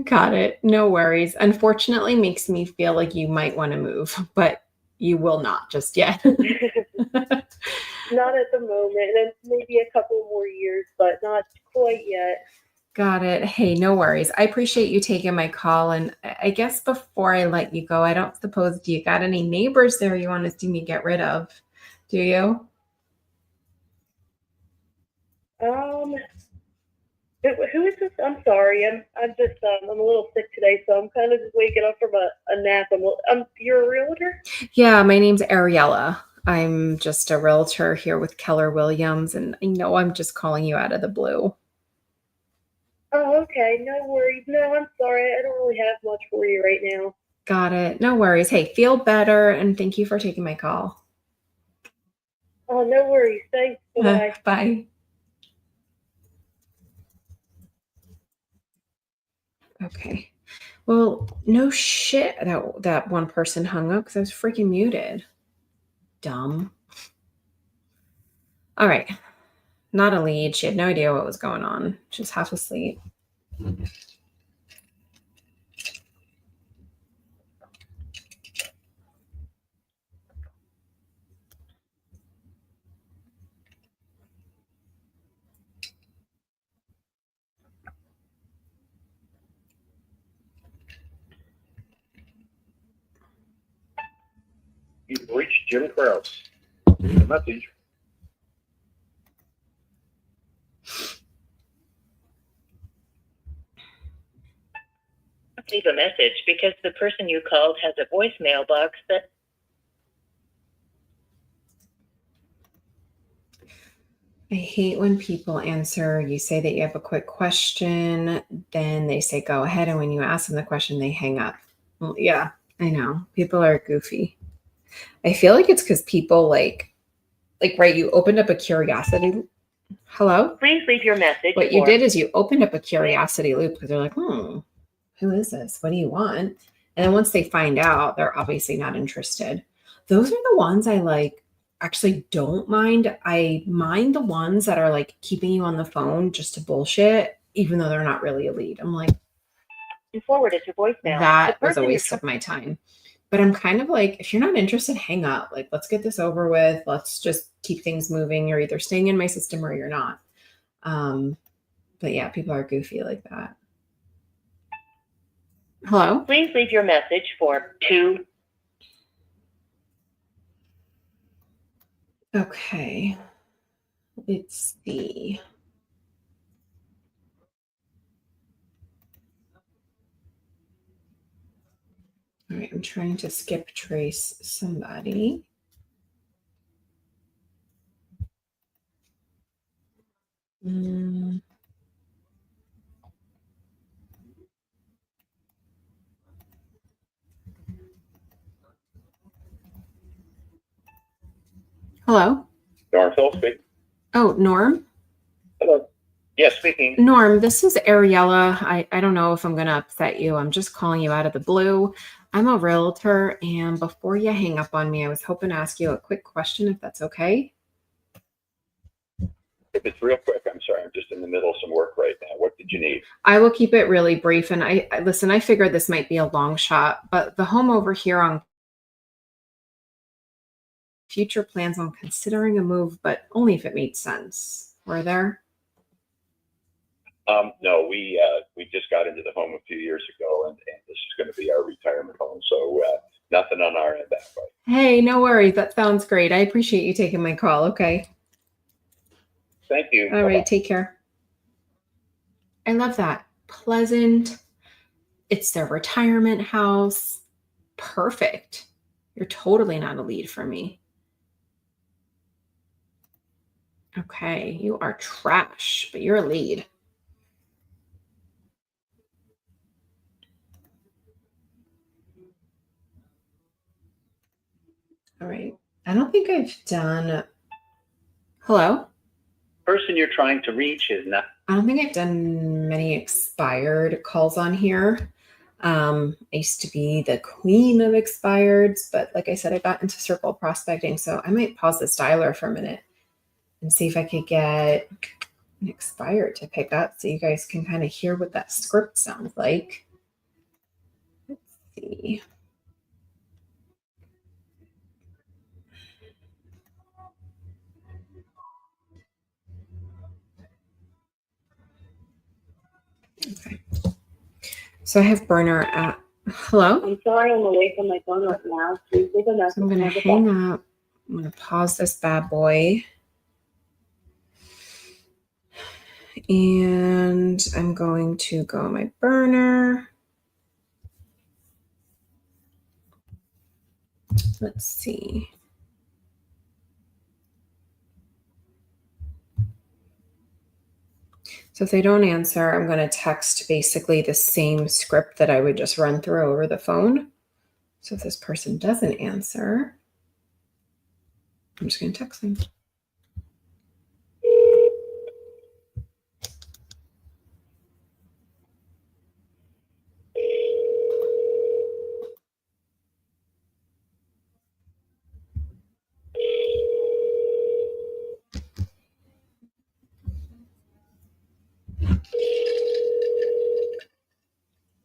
[SPEAKER 1] Got it. No worries. Unfortunately, makes me feel like you might want to move, but you will not just yet.
[SPEAKER 6] Not at the moment, and maybe a couple more years, but not quite yet.
[SPEAKER 1] Got it. Hey, no worries. I appreciate you taking my call. And I guess before I let you go, I don't suppose, do you got any neighbors there you want to see me get rid of? Do you?
[SPEAKER 6] Who is this? I'm sorry. I'm just I'm a little sick today, so I'm kind of just waking up from a nap. You're a realtor?
[SPEAKER 1] Yeah, my name's Ariella. I'm just a realtor here with Keller Williams, and I know I'm just calling you out of the blue.
[SPEAKER 6] Oh, okay. No worries. No, I'm sorry. I don't really have much for you right now.
[SPEAKER 1] Got it. No worries. Hey, feel better, and thank you for taking my call.
[SPEAKER 6] Oh, no worries. Thanks. Bye.
[SPEAKER 1] Bye. Okay. Well, no shit that one person hung up because I was freaking muted. Dumb. All right. Not a lead. She had no idea what was going on. She was half asleep.
[SPEAKER 2] You've reached Jim Krause. Leave a message.
[SPEAKER 7] Leave a message because the person you called has a voicemail box that.
[SPEAKER 1] I hate when people answer, you say that you have a quick question, then they say go ahead, and when you ask them the question, they hang up. Well, yeah, I know. People are goofy. I feel like it's because people like, right, you opened up a curiosity. Hello?
[SPEAKER 7] Please leave your message.
[SPEAKER 1] What you did is you opened up a curiosity loop because they're like, who is this? What do you want? And then once they find out, they're obviously not interested. Those are the ones I like actually don't mind. I mind the ones that are like keeping you on the phone just to bullshit, even though they're not really a lead. I'm like,
[SPEAKER 7] forwarded to voicemail.
[SPEAKER 1] that was a waste of my time. But I'm kind of like, if you're not interested, hang up. Like, let's get this over with. Let's just keep things moving. You're either staying in my system or you're not. But yeah, people are goofy like that. Hello?
[SPEAKER 7] Please leave your message for 2.
[SPEAKER 1] Okay. Let's see. All right, I'm trying to skip trace somebody. Hello?
[SPEAKER 2] Darn Phil speak.
[SPEAKER 1] Oh, Norm?
[SPEAKER 2] Hello. Yes, speaking.
[SPEAKER 1] Norm, this is Ariella. I don't know if I'm going to upset you. I'm just calling you out of the blue. I'm a realtor, and before you hang up on me, I was hoping to ask you a quick question, if that's okay.
[SPEAKER 2] If it's real quick, I'm sorry. I'm just in the middle of some work right now. What did you need?
[SPEAKER 1] I will keep it really brief. And I listen, I figured this might be a long shot, but the home over here on future plans on considering a move, but only if it made sense. Were there?
[SPEAKER 2] No, we just got into the home a few years ago, and this is going to be our retirement home. So nothing on our end that way.
[SPEAKER 1] Hey, no worries. That sounds great. I appreciate you taking my call. Okay.
[SPEAKER 2] Thank you.
[SPEAKER 1] All right. Take care. I love that. Pleasant. It's their retirement house. Perfect. You're totally not a lead for me. Okay. You are trash, but you're a lead. All right. I don't think I've done. Hello?
[SPEAKER 4] Person you're trying to reach is not.
[SPEAKER 1] I don't think I've done many expired calls on here. I used to be the queen of expireds, but like I said, I got into circle prospecting. So I might pause this dialer for a minute and see if I could get an expired to pick up so you guys can kind of hear what that script sounds like. Let's see. Okay. So I have burner at hello.
[SPEAKER 6] I'm sorry, I'm away from my phone right now. Please leave a message.
[SPEAKER 1] So I'm going to hang up. I'm going to pause this bad boy. And I'm going to go on my burner. Let's see. So if they don't answer, I'm going to text basically the same script that I would just run through over the phone. So if this person doesn't answer, I'm just going to text them.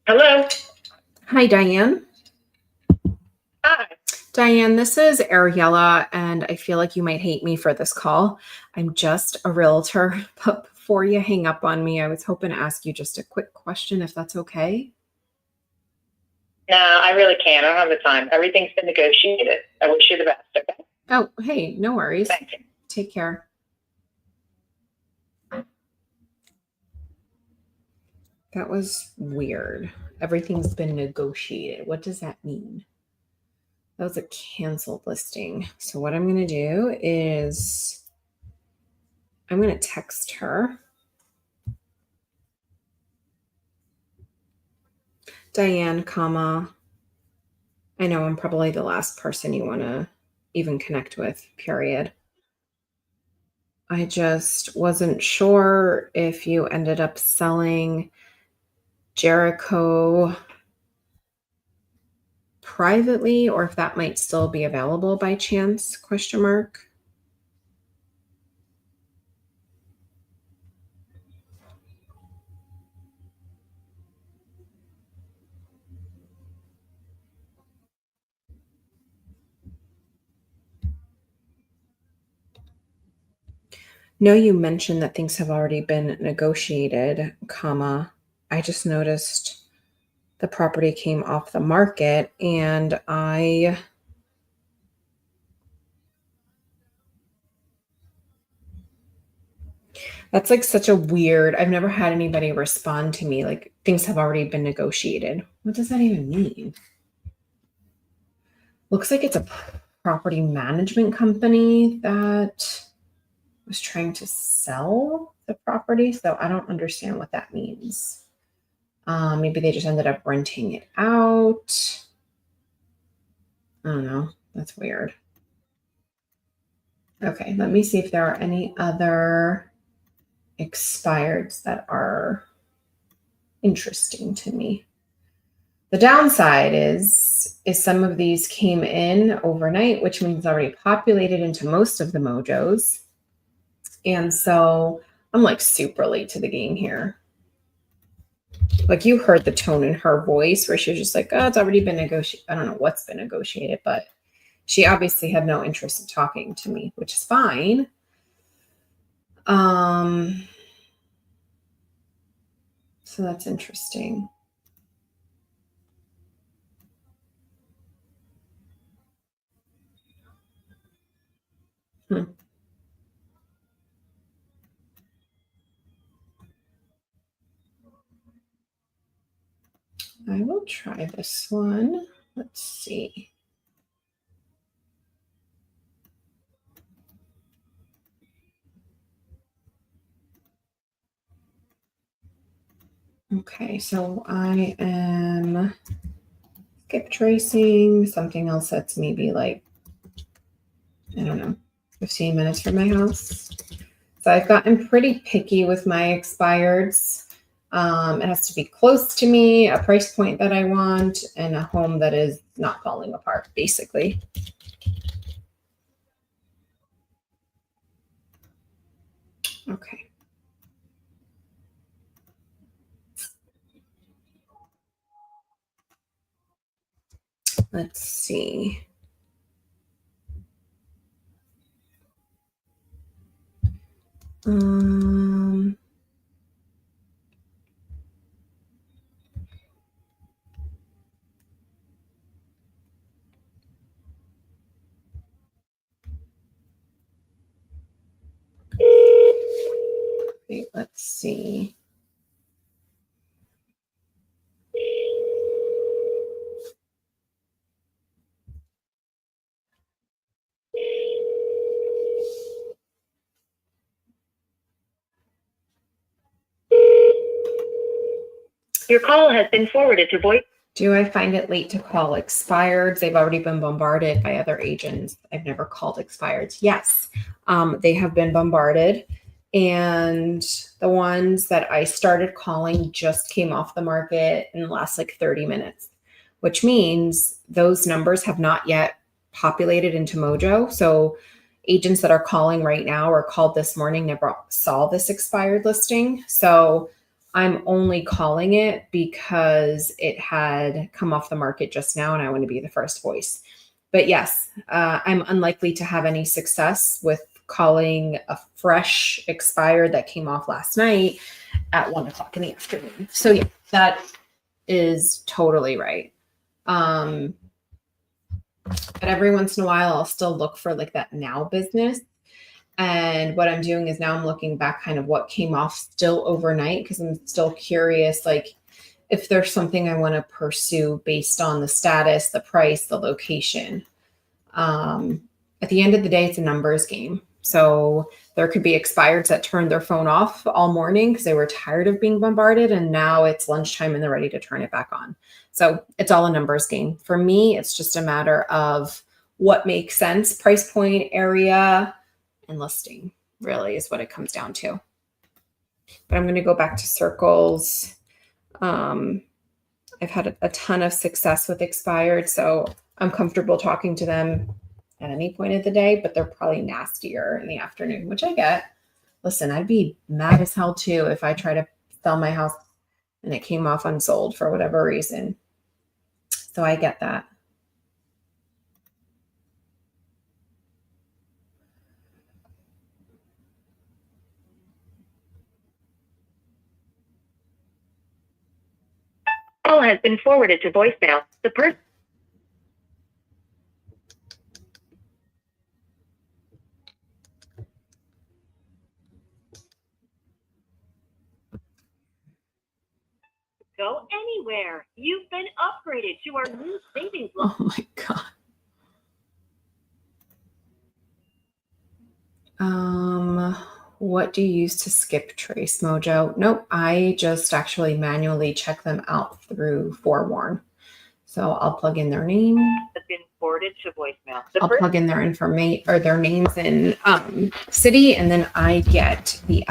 [SPEAKER 7] Hello.
[SPEAKER 1] Hi, Diane.
[SPEAKER 7] Hi.
[SPEAKER 1] Diane, this is Ariella, and I feel like you might hate me for this call. I'm just a realtor, but before you hang up on me, I was hoping to ask you just a quick question, if that's okay.
[SPEAKER 7] No, I really can't. I don't have the time. Everything's been negotiated. I wish you the best. Okay.
[SPEAKER 1] Oh, hey, no worries.
[SPEAKER 7] Thank you.
[SPEAKER 1] Take care. That was weird. Everything's been negotiated. What does that mean? That was a canceled listing. So what I'm going to do is I'm going to text her. Diane, comma. I know I'm probably the last person you want to even connect with, period. I just wasn't sure if you ended up selling Jericho privately or if that might still be available by chance, question mark. No, you mentioned that things have already been negotiated, comma. I just noticed the property came off the market and that's like such a weird, I've never had anybody respond to me like things have already been negotiated. What does that even mean? Looks like it's a property management company that was trying to sell the property. So I don't understand what that means. Maybe they just ended up renting it out. I don't know. That's weird. Okay, let me see if there are any other expireds that are interesting to me. The downside is some of these came in overnight, which means it's already populated into most of the mojos. And so I'm like super late to the game here. Like you heard the tone in her voice where she was just like, oh, it's already been negotiated. I don't know what's been negotiated, but she obviously had no interest in talking to me, which is fine. So that's interesting. I will try this one. Let's see. Okay, so I am skip tracing something else that's maybe like, I don't know, 15 minutes from my house. So I've gotten pretty picky with my expireds. It has to be close to me, a price point that I want, and a home that is not falling apart, basically. Okay. Let's see. Okay, let's see.
[SPEAKER 3] Your call has been forwarded to voice.
[SPEAKER 1] Do I find it late to call expireds? They've already been bombarded by other agents. I've never called expireds. Yes, they have been bombarded. And the ones that I started calling just came off the market in the last like 30 minutes, which means those numbers have not yet populated into Mojo. So agents that are calling right now or called this morning never saw this expired listing. So I'm only calling it because it had come off the market just now and I want to be the first voice. But yes, I'm unlikely to have any success with calling a fresh expired that came off last night at 1 o'clock in the afternoon. So yeah, that is totally right. But every once in a while, I'll still look for like that now business. And what I'm doing is now I'm looking back kind of what came off still overnight because I'm still curious, like if there's something I want to pursue based on the status, the price, the location. At the end of the day, it's a numbers game. So there could be expireds that turned their phone off all morning because they were tired of being bombarded. And now it's lunchtime and they're ready to turn it back on. So it's all a numbers game. For me, it's just a matter of what makes sense, price point, area, and listing really is what it comes down to. But I'm going to go back to circles. I've had a ton of success with expired, so I'm comfortable talking to them at any point of the day, but they're probably nastier in the afternoon, which I get. Listen, I'd be mad as hell too if I try to sell my house and it came off unsold for whatever reason. So I get that.
[SPEAKER 3] Call has been forwarded to voicemail. The person. Go anywhere. You've been upgraded to our new savings line.
[SPEAKER 1] Oh my God. What do you use to skip trace, Mojo? Nope, I just actually manually check them out through Forewarn. So I'll plug in their name.
[SPEAKER 3] Has been forwarded to voicemail.
[SPEAKER 1] I'll plug in their information or their names and city, and then I get the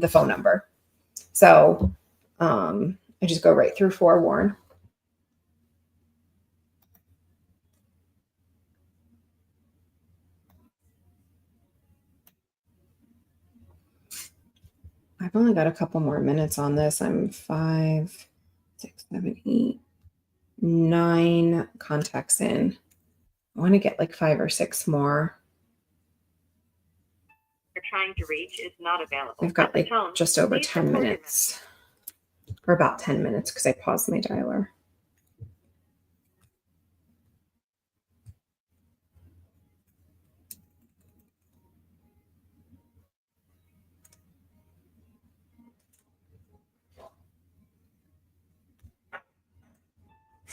[SPEAKER 1] the phone number. So I just go right through Forewarn. I've only got a couple more minutes on this. I'm 5, 6, 7, 8, 9 contacts in. I want to get like 5 or 6 more.
[SPEAKER 3] You're trying to reach is not available.
[SPEAKER 1] We've got
[SPEAKER 3] At the
[SPEAKER 1] like
[SPEAKER 3] tone,
[SPEAKER 1] just over
[SPEAKER 3] please
[SPEAKER 1] 10
[SPEAKER 3] record your
[SPEAKER 1] minutes. Or about 10 minutes because I paused my dialer.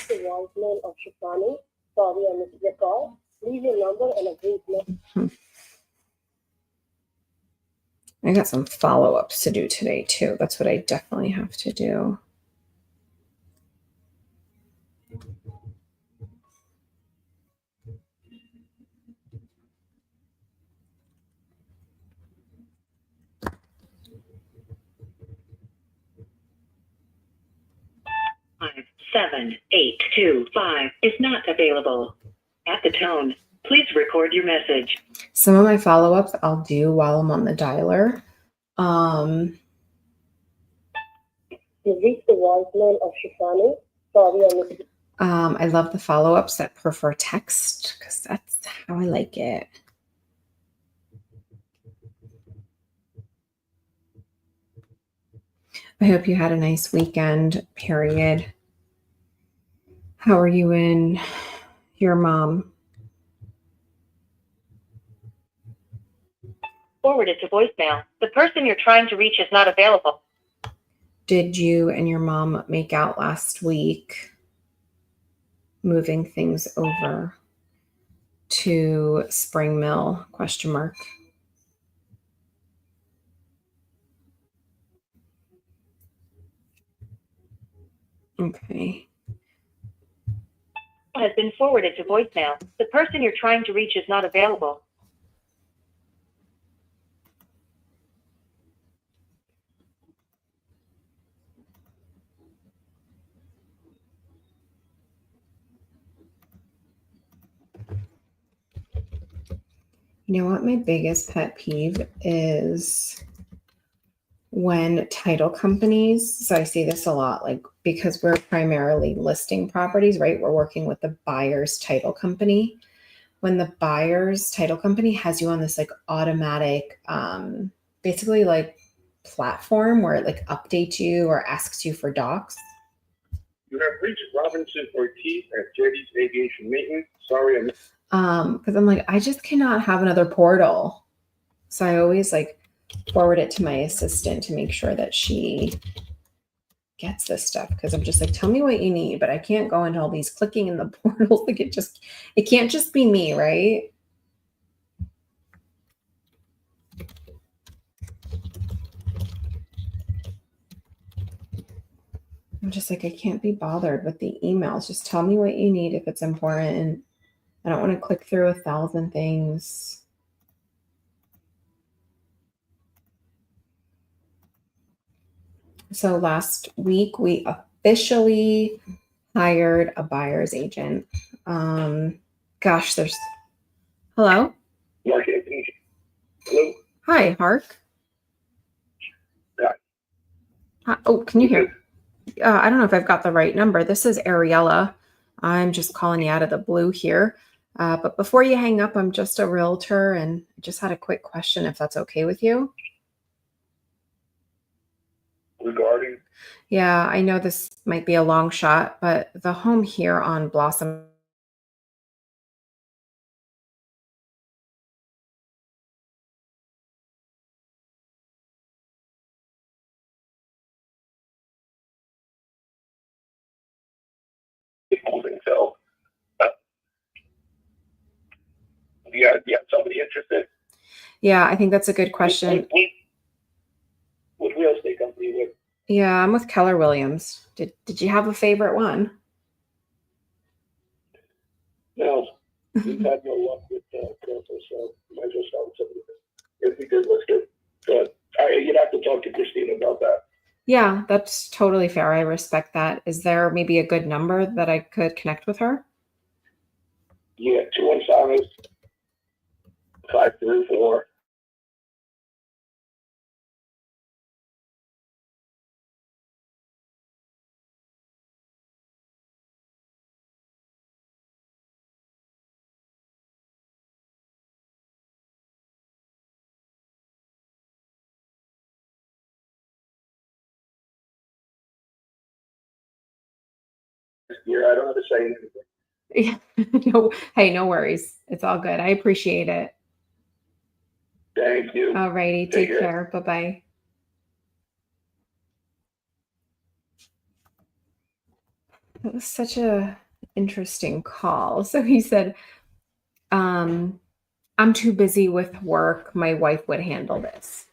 [SPEAKER 6] The voicemail of Shifani. Sorry, I missed your call. Leave your number and a brief message.
[SPEAKER 1] I got some follow-ups to do today too. That's what I definitely have to do.
[SPEAKER 3] line 7825 is not available. At the tone, please record your message.
[SPEAKER 1] Some of my follow-ups I'll do while I'm on the dialer.
[SPEAKER 6] You reached the voicemail of Shifani. Sorry, I missed.
[SPEAKER 1] I love the follow-ups that prefer text because that's how I like it. I hope you had a nice weekend, period. How are you and your mom?
[SPEAKER 7] Forwarded to voicemail. The person you're trying to reach is not available.
[SPEAKER 1] Did you and your mom make out last week, moving things over to Spring Mill, ? Okay.
[SPEAKER 7] Has been forwarded to voicemail. The person you're trying to reach is not available.
[SPEAKER 1] You know what my biggest pet peeve is when title companies, so I see this a lot, like because we're primarily listing properties, right? We're working with the buyer's title company. When the buyer's title company has you on this like automatic, basically like platform where it like updates you or asks you for docs.
[SPEAKER 2] You have reached Robinson Ortiz at Jetty's Aviation Maintenance. Sorry, I missed.
[SPEAKER 1] Because I'm like, I just cannot have another portal. So I always like forward it to my assistant to make sure that she gets this stuff. Because I'm just like, tell me what you need, but I can't go into all these clicking in the portals. Like it can't just be me, right? I'm just like, I can't be bothered with the emails. Just tell me what you need if it's important. I don't want to click through 1,000 things. So last week, we officially hired a buyer's agent. Gosh, there's... Hello?
[SPEAKER 2] Mark Anthony. Hello?
[SPEAKER 1] Hi, Hark.
[SPEAKER 2] Hi.
[SPEAKER 1] Hi. Oh, can you hear? I don't know if I've got the right number. This is Ariella. I'm just calling you out of the blue here. But before you hang up, I'm just a realtor and just had a quick question, if that's okay with you.
[SPEAKER 2] Regarding?
[SPEAKER 1] Yeah, I know this might be a long shot, but the home here on Blossom
[SPEAKER 2] Holding so. Yeah, somebody interested?
[SPEAKER 1] Yeah, I think that's a good question.
[SPEAKER 2] What real estate company with?
[SPEAKER 1] Yeah, I'm with Keller Williams. Did you have a favorite one?
[SPEAKER 2] No, We've had no luck with Clover, so might as well start with something. If we did, let's do. But you'd have to talk to Christina about that.
[SPEAKER 1] Yeah, that's totally fair. I respect that. Is there maybe a good number that I could connect with her?
[SPEAKER 2] Yeah, 215-534. Yeah, I don't have to say anything.
[SPEAKER 1] Yeah. No, hey, no worries. It's all good. I appreciate it.
[SPEAKER 2] Thank you.
[SPEAKER 1] All righty.
[SPEAKER 2] Take
[SPEAKER 1] Take
[SPEAKER 2] care.
[SPEAKER 1] care. Bye-bye. That was such a interesting call. So he said, I'm too busy with work. My wife would handle this.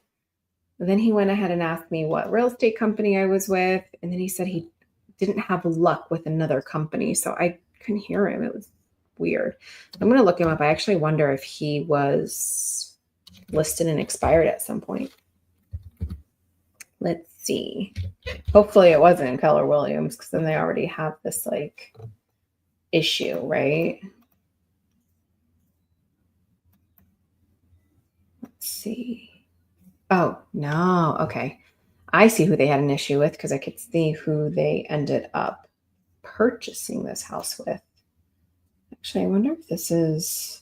[SPEAKER 1] Then he went ahead and asked me what real estate company I was with. And then he said he didn't have luck with another company. So I couldn't hear him. It was weird. I'm going to look him up. I actually wonder if he was listed and expired at some point. Let's see. Hopefully it wasn't Keller Williams, because then they already have this like issue, right? Let's see. Oh, no. Okay. I see who they had an issue with because I could see who they ended up purchasing this house with. Actually, I wonder if this is...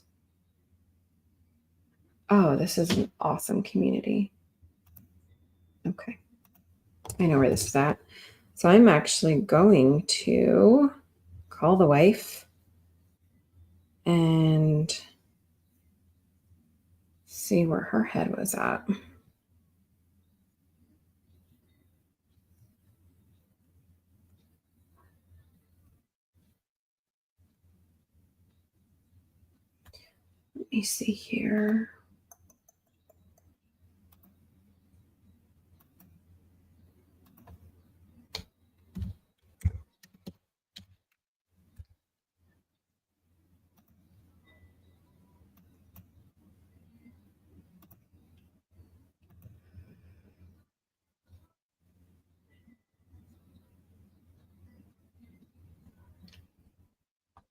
[SPEAKER 1] Oh, this is an awesome community. Okay. I know where this is at. So I'm actually going to call the wife and see where her head was at. Let me see here.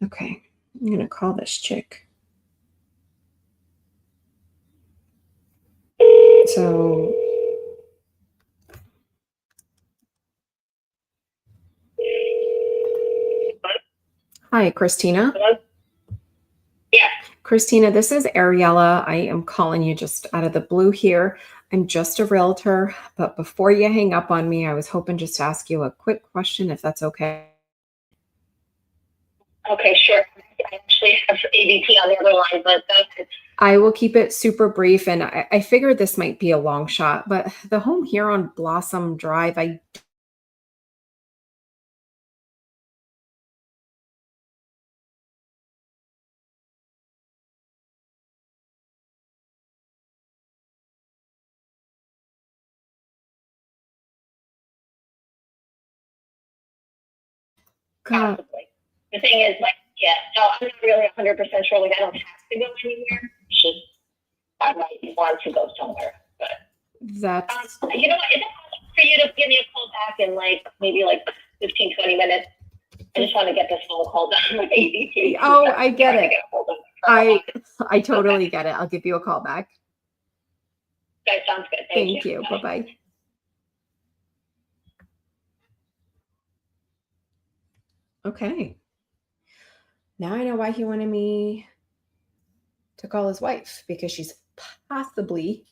[SPEAKER 1] Okay, I'm going to call this chick. So, hi, Christina.
[SPEAKER 6] Hello?
[SPEAKER 7] Yeah.
[SPEAKER 1] Christina, this is Ariella. I am calling you just out of the blue here. I'm just a realtor, but before you hang up on me, I was hoping just to ask you a quick question, if that's okay.
[SPEAKER 7] Okay, sure. I actually have ADT on the other line, but that's
[SPEAKER 1] I will keep it super brief, and I figured this might be a long shot, but the home here on Blossom Drive, I got
[SPEAKER 7] possibly. The thing is, like, yeah, no, I'm not really 100% sure. Like, I don't have to go anywhere. It's just, I might want to go somewhere. But,
[SPEAKER 1] that's
[SPEAKER 7] you know what? Is it possible for you to give me a call back in, like, maybe, like, 15, 20 minutes? I just want to get this phone call done with ADT.
[SPEAKER 1] Oh, I get
[SPEAKER 7] Trying to
[SPEAKER 1] it.
[SPEAKER 7] get a hold of them for a while.
[SPEAKER 1] I totally get it. I'll give you a call back.
[SPEAKER 7] Okay, sounds good.
[SPEAKER 1] Thank you. Bye-bye. Okay. Now I know why he wanted me to call his wife, because she's possibly,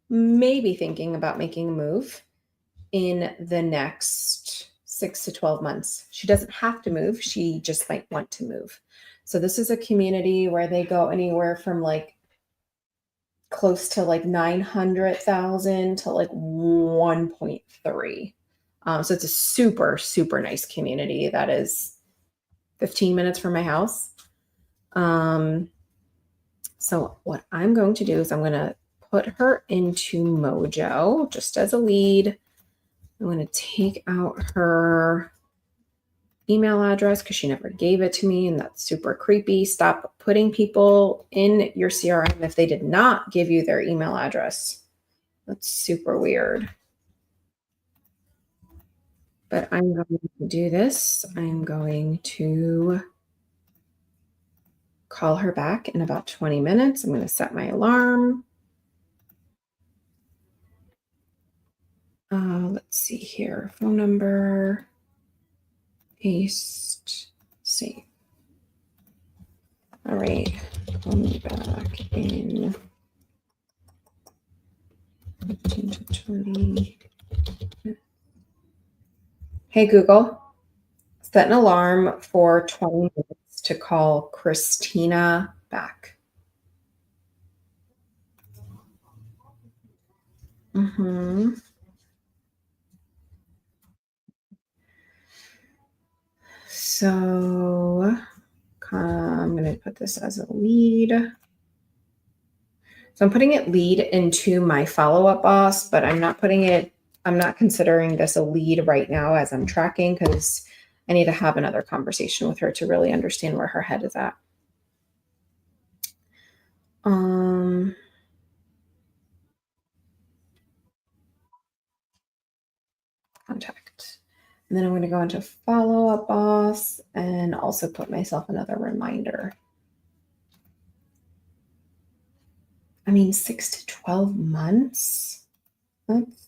[SPEAKER 1] maybe thinking about making a move in the next 6 to 12 months. She doesn't have to move. She just might want to move. So this is a community where they go anywhere from like close to like 900,000 to like 1.3. So it's a super, super nice community that is 15 minutes from my house. So what I'm going to do is I'm going to put her into Mojo just as a lead. I'm going to take out her email address because she never gave it to me, and that's super creepy. Stop putting people in your CRM if they did not give you their email address. That's super weird. But I'm going to do this. I'm going to call her back in about 20 minutes. I'm going to set my alarm. Let's see here. Phone number. Paste. Save. All right. Call me back in 15 to 20. Hey, Google. Set an alarm for 20 minutes to call Christina back. So I'm going to put this as a lead. So I'm putting it lead into my follow-up boss, but I'm not considering this a lead right now as I'm tracking because I need to have another conversation with her to really understand where her head is at. Contact. And then I'm going to go into follow-up boss and also put myself another reminder. I mean, 6 to 12 months. That's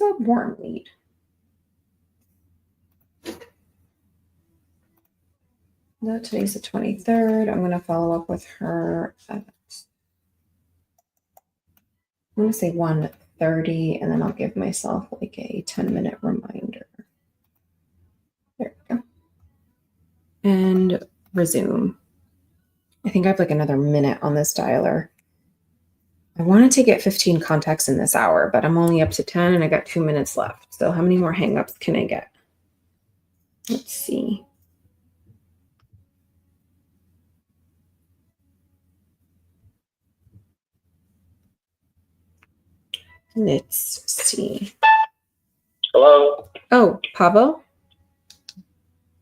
[SPEAKER 1] a warm lead. No, today's the 23rd. I'm going to follow up with her at, I'm going to say 1:30, and then I'll give myself like a 10-minute reminder. There we go. And resume. I think I have like another minute on this dialer. I wanted to get 15 contacts in this hour, but I'm only up to 10 and I got 2 minutes left. So how many more hangups can I get? Let's see. Let's see.
[SPEAKER 4] Hello?
[SPEAKER 1] Oh, Pavel?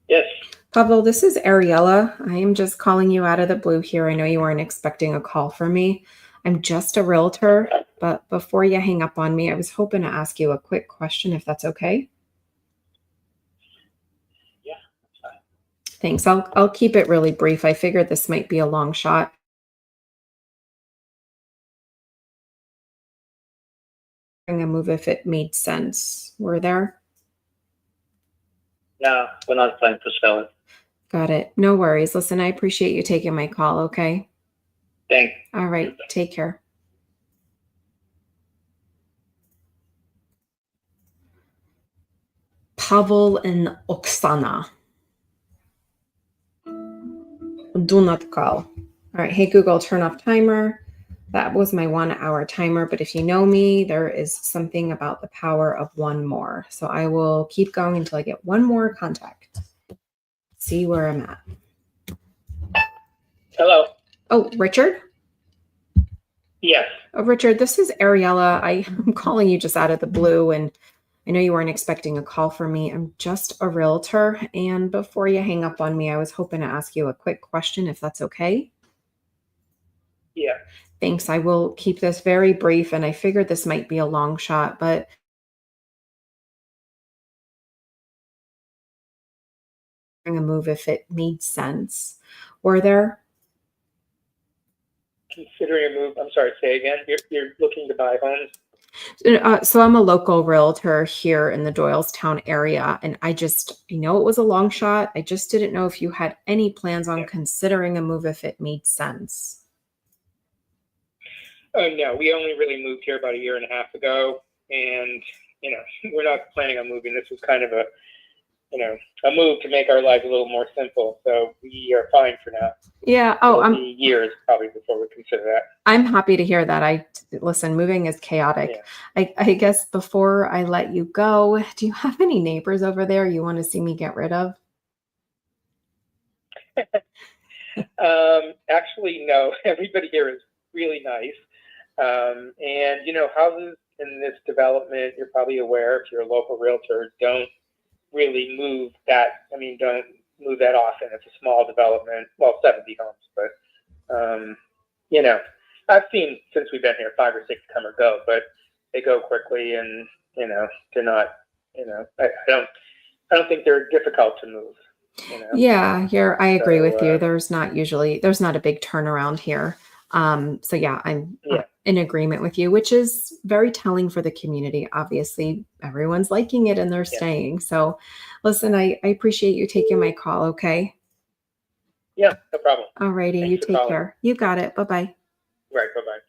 [SPEAKER 4] Yes.
[SPEAKER 1] Pavel, this is Ariella. I am just calling you out of the blue here. I know you weren't expecting a call from me. I'm just a realtor, but before you hang up on me, I was hoping to ask you a quick question, if that's okay.
[SPEAKER 4] Yeah, that's fine.
[SPEAKER 1] Thanks. I'll keep it really brief. I figured this might be a long shot. A move if it made sense. Were there?
[SPEAKER 4] No, we're not planning to sell it.
[SPEAKER 1] Got it. No worries. Listen, I appreciate you taking my call, okay?
[SPEAKER 4] Thanks.
[SPEAKER 1] All right. Take care. Pavel and Oksana. Do not call. All right. Hey, Google, turn off timer. That was my 1 hour timer, but if you know me, there is something about the power of one more. So I will keep going until I get one more contact. See where I'm at.
[SPEAKER 4] Hello?
[SPEAKER 1] Oh, Richard?
[SPEAKER 4] Yes.
[SPEAKER 1] Oh, Richard, this is Ariella. I'm calling you just out of the blue, and I know you weren't expecting a call from me. I'm just a realtor, and before you hang up on me, I was hoping to ask you a quick question, if that's okay.
[SPEAKER 4] Yeah.
[SPEAKER 1] Thanks. I will keep this very brief, and I figured this might be a long shot, but a move if it made sense. Were there?
[SPEAKER 4] Considering a move, I'm sorry, say again. You're looking to buy homes?
[SPEAKER 1] So I'm a local realtor here in the Doylestown area, and I know it was a long shot. I just didn't know if you had any plans on considering a move if it made sense.
[SPEAKER 4] No, we only really moved here about 1.5 years ago, and we're not planning on moving. This was kind of a move to make our lives a little more simple. So we are fine for now.
[SPEAKER 1] Yeah.
[SPEAKER 4] It'll be years probably before we consider that.
[SPEAKER 1] I'm happy to hear that. Listen, moving is chaotic. Yeah. I guess before I let you go, do you have any neighbors over there you want to see me get rid of?
[SPEAKER 4] Actually, no. Everybody here is really nice. And houses in this development, you're probably aware if you're a local realtor, don't really move that. I mean, don't move that often. It's a small development. Well, 70 homes, but you know, I've seen since we've been here 5 or 6 come or go, but they go quickly, and you know, they're not. You know, I don't think they're difficult to move. You know?
[SPEAKER 1] Yeah, I agree with you.
[SPEAKER 4] So,
[SPEAKER 1] There's not a big turnaround here. So yeah, I'm
[SPEAKER 4] Yeah.
[SPEAKER 1] in agreement with you, which is very telling for the community. Obviously, everyone's liking it and they're
[SPEAKER 4] Yeah.
[SPEAKER 1] staying. So listen, I appreciate you taking my call. Okay.
[SPEAKER 4] Yeah, no problem.
[SPEAKER 1] All righty.
[SPEAKER 4] Thanks
[SPEAKER 1] You
[SPEAKER 4] for
[SPEAKER 1] take
[SPEAKER 4] calling.
[SPEAKER 1] care. You got it. Bye-bye.
[SPEAKER 4] Right. Bye-bye.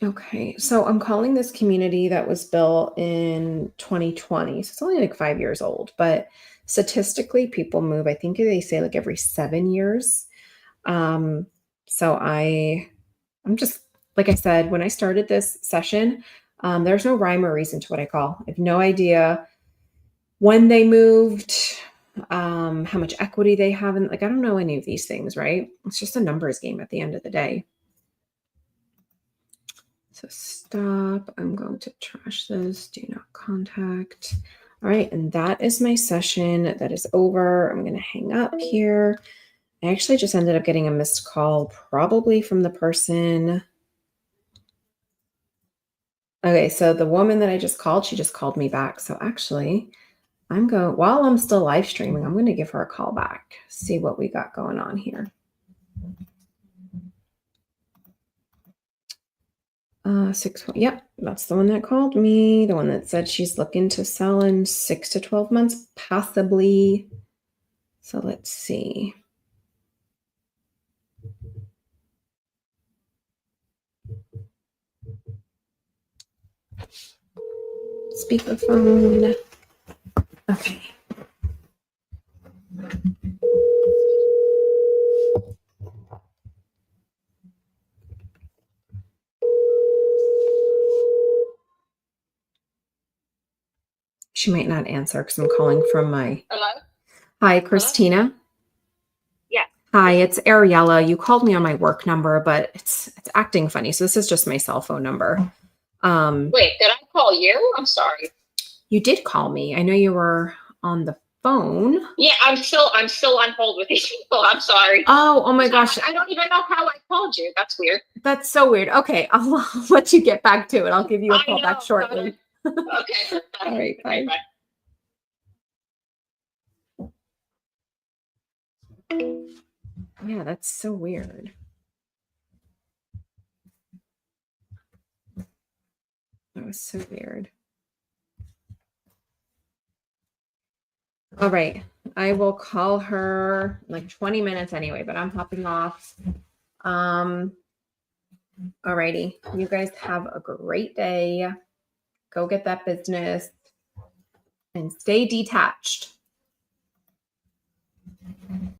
[SPEAKER 1] Okay, so I'm calling this community that was built in 2020. So it's only like 5 years old, but statistically, people move. I think they say like every 7 years. So I'm just, like I said, when I started this session, there's no rhyme or reason to what I call. I have no idea when they moved, how much equity they have, and like I don't know any of these things, right? It's just a numbers game at the end of the day. So stop. I'm going to trash this. Do not contact. All right. And that is my session. That is over. I'm going to hang up here. I actually just ended up getting a missed call, probably from the person. Okay. So the woman that I just called, she just called me back. So actually, while I'm still live streaming, I'm going to give her a call back, see what we got going on here. 6. Yep, that's the one that called me. The one that said she's looking to sell in 6 to 12 months, possibly. So let's see. Speakerphone. Okay. She might not answer because I'm calling from my.
[SPEAKER 7] Hello?
[SPEAKER 1] Hi, Christina.
[SPEAKER 7] Yeah.
[SPEAKER 1] Hi, it's Ariella. You called me on my work number, but it's acting funny. So this is just my cell phone number.
[SPEAKER 7] Wait, did I call you? I'm sorry.
[SPEAKER 1] You did call me. I know you were on the phone.
[SPEAKER 7] Yeah, I'm still on hold with these people. I'm sorry.
[SPEAKER 1] Oh my gosh.
[SPEAKER 7] I don't even know how I called you. That's weird.
[SPEAKER 1] That's so weird. Okay, I'll let you get back to it. I'll give you a
[SPEAKER 7] I
[SPEAKER 1] call back
[SPEAKER 7] know.
[SPEAKER 1] shortly.
[SPEAKER 7] Okay.
[SPEAKER 1] All right, bye. Yeah, that's so weird. That was so weird. All right. I will call her in like 20 minutes anyway, but I'm hopping off. Alrighty. You guys have a great day. Go get that business and stay detached.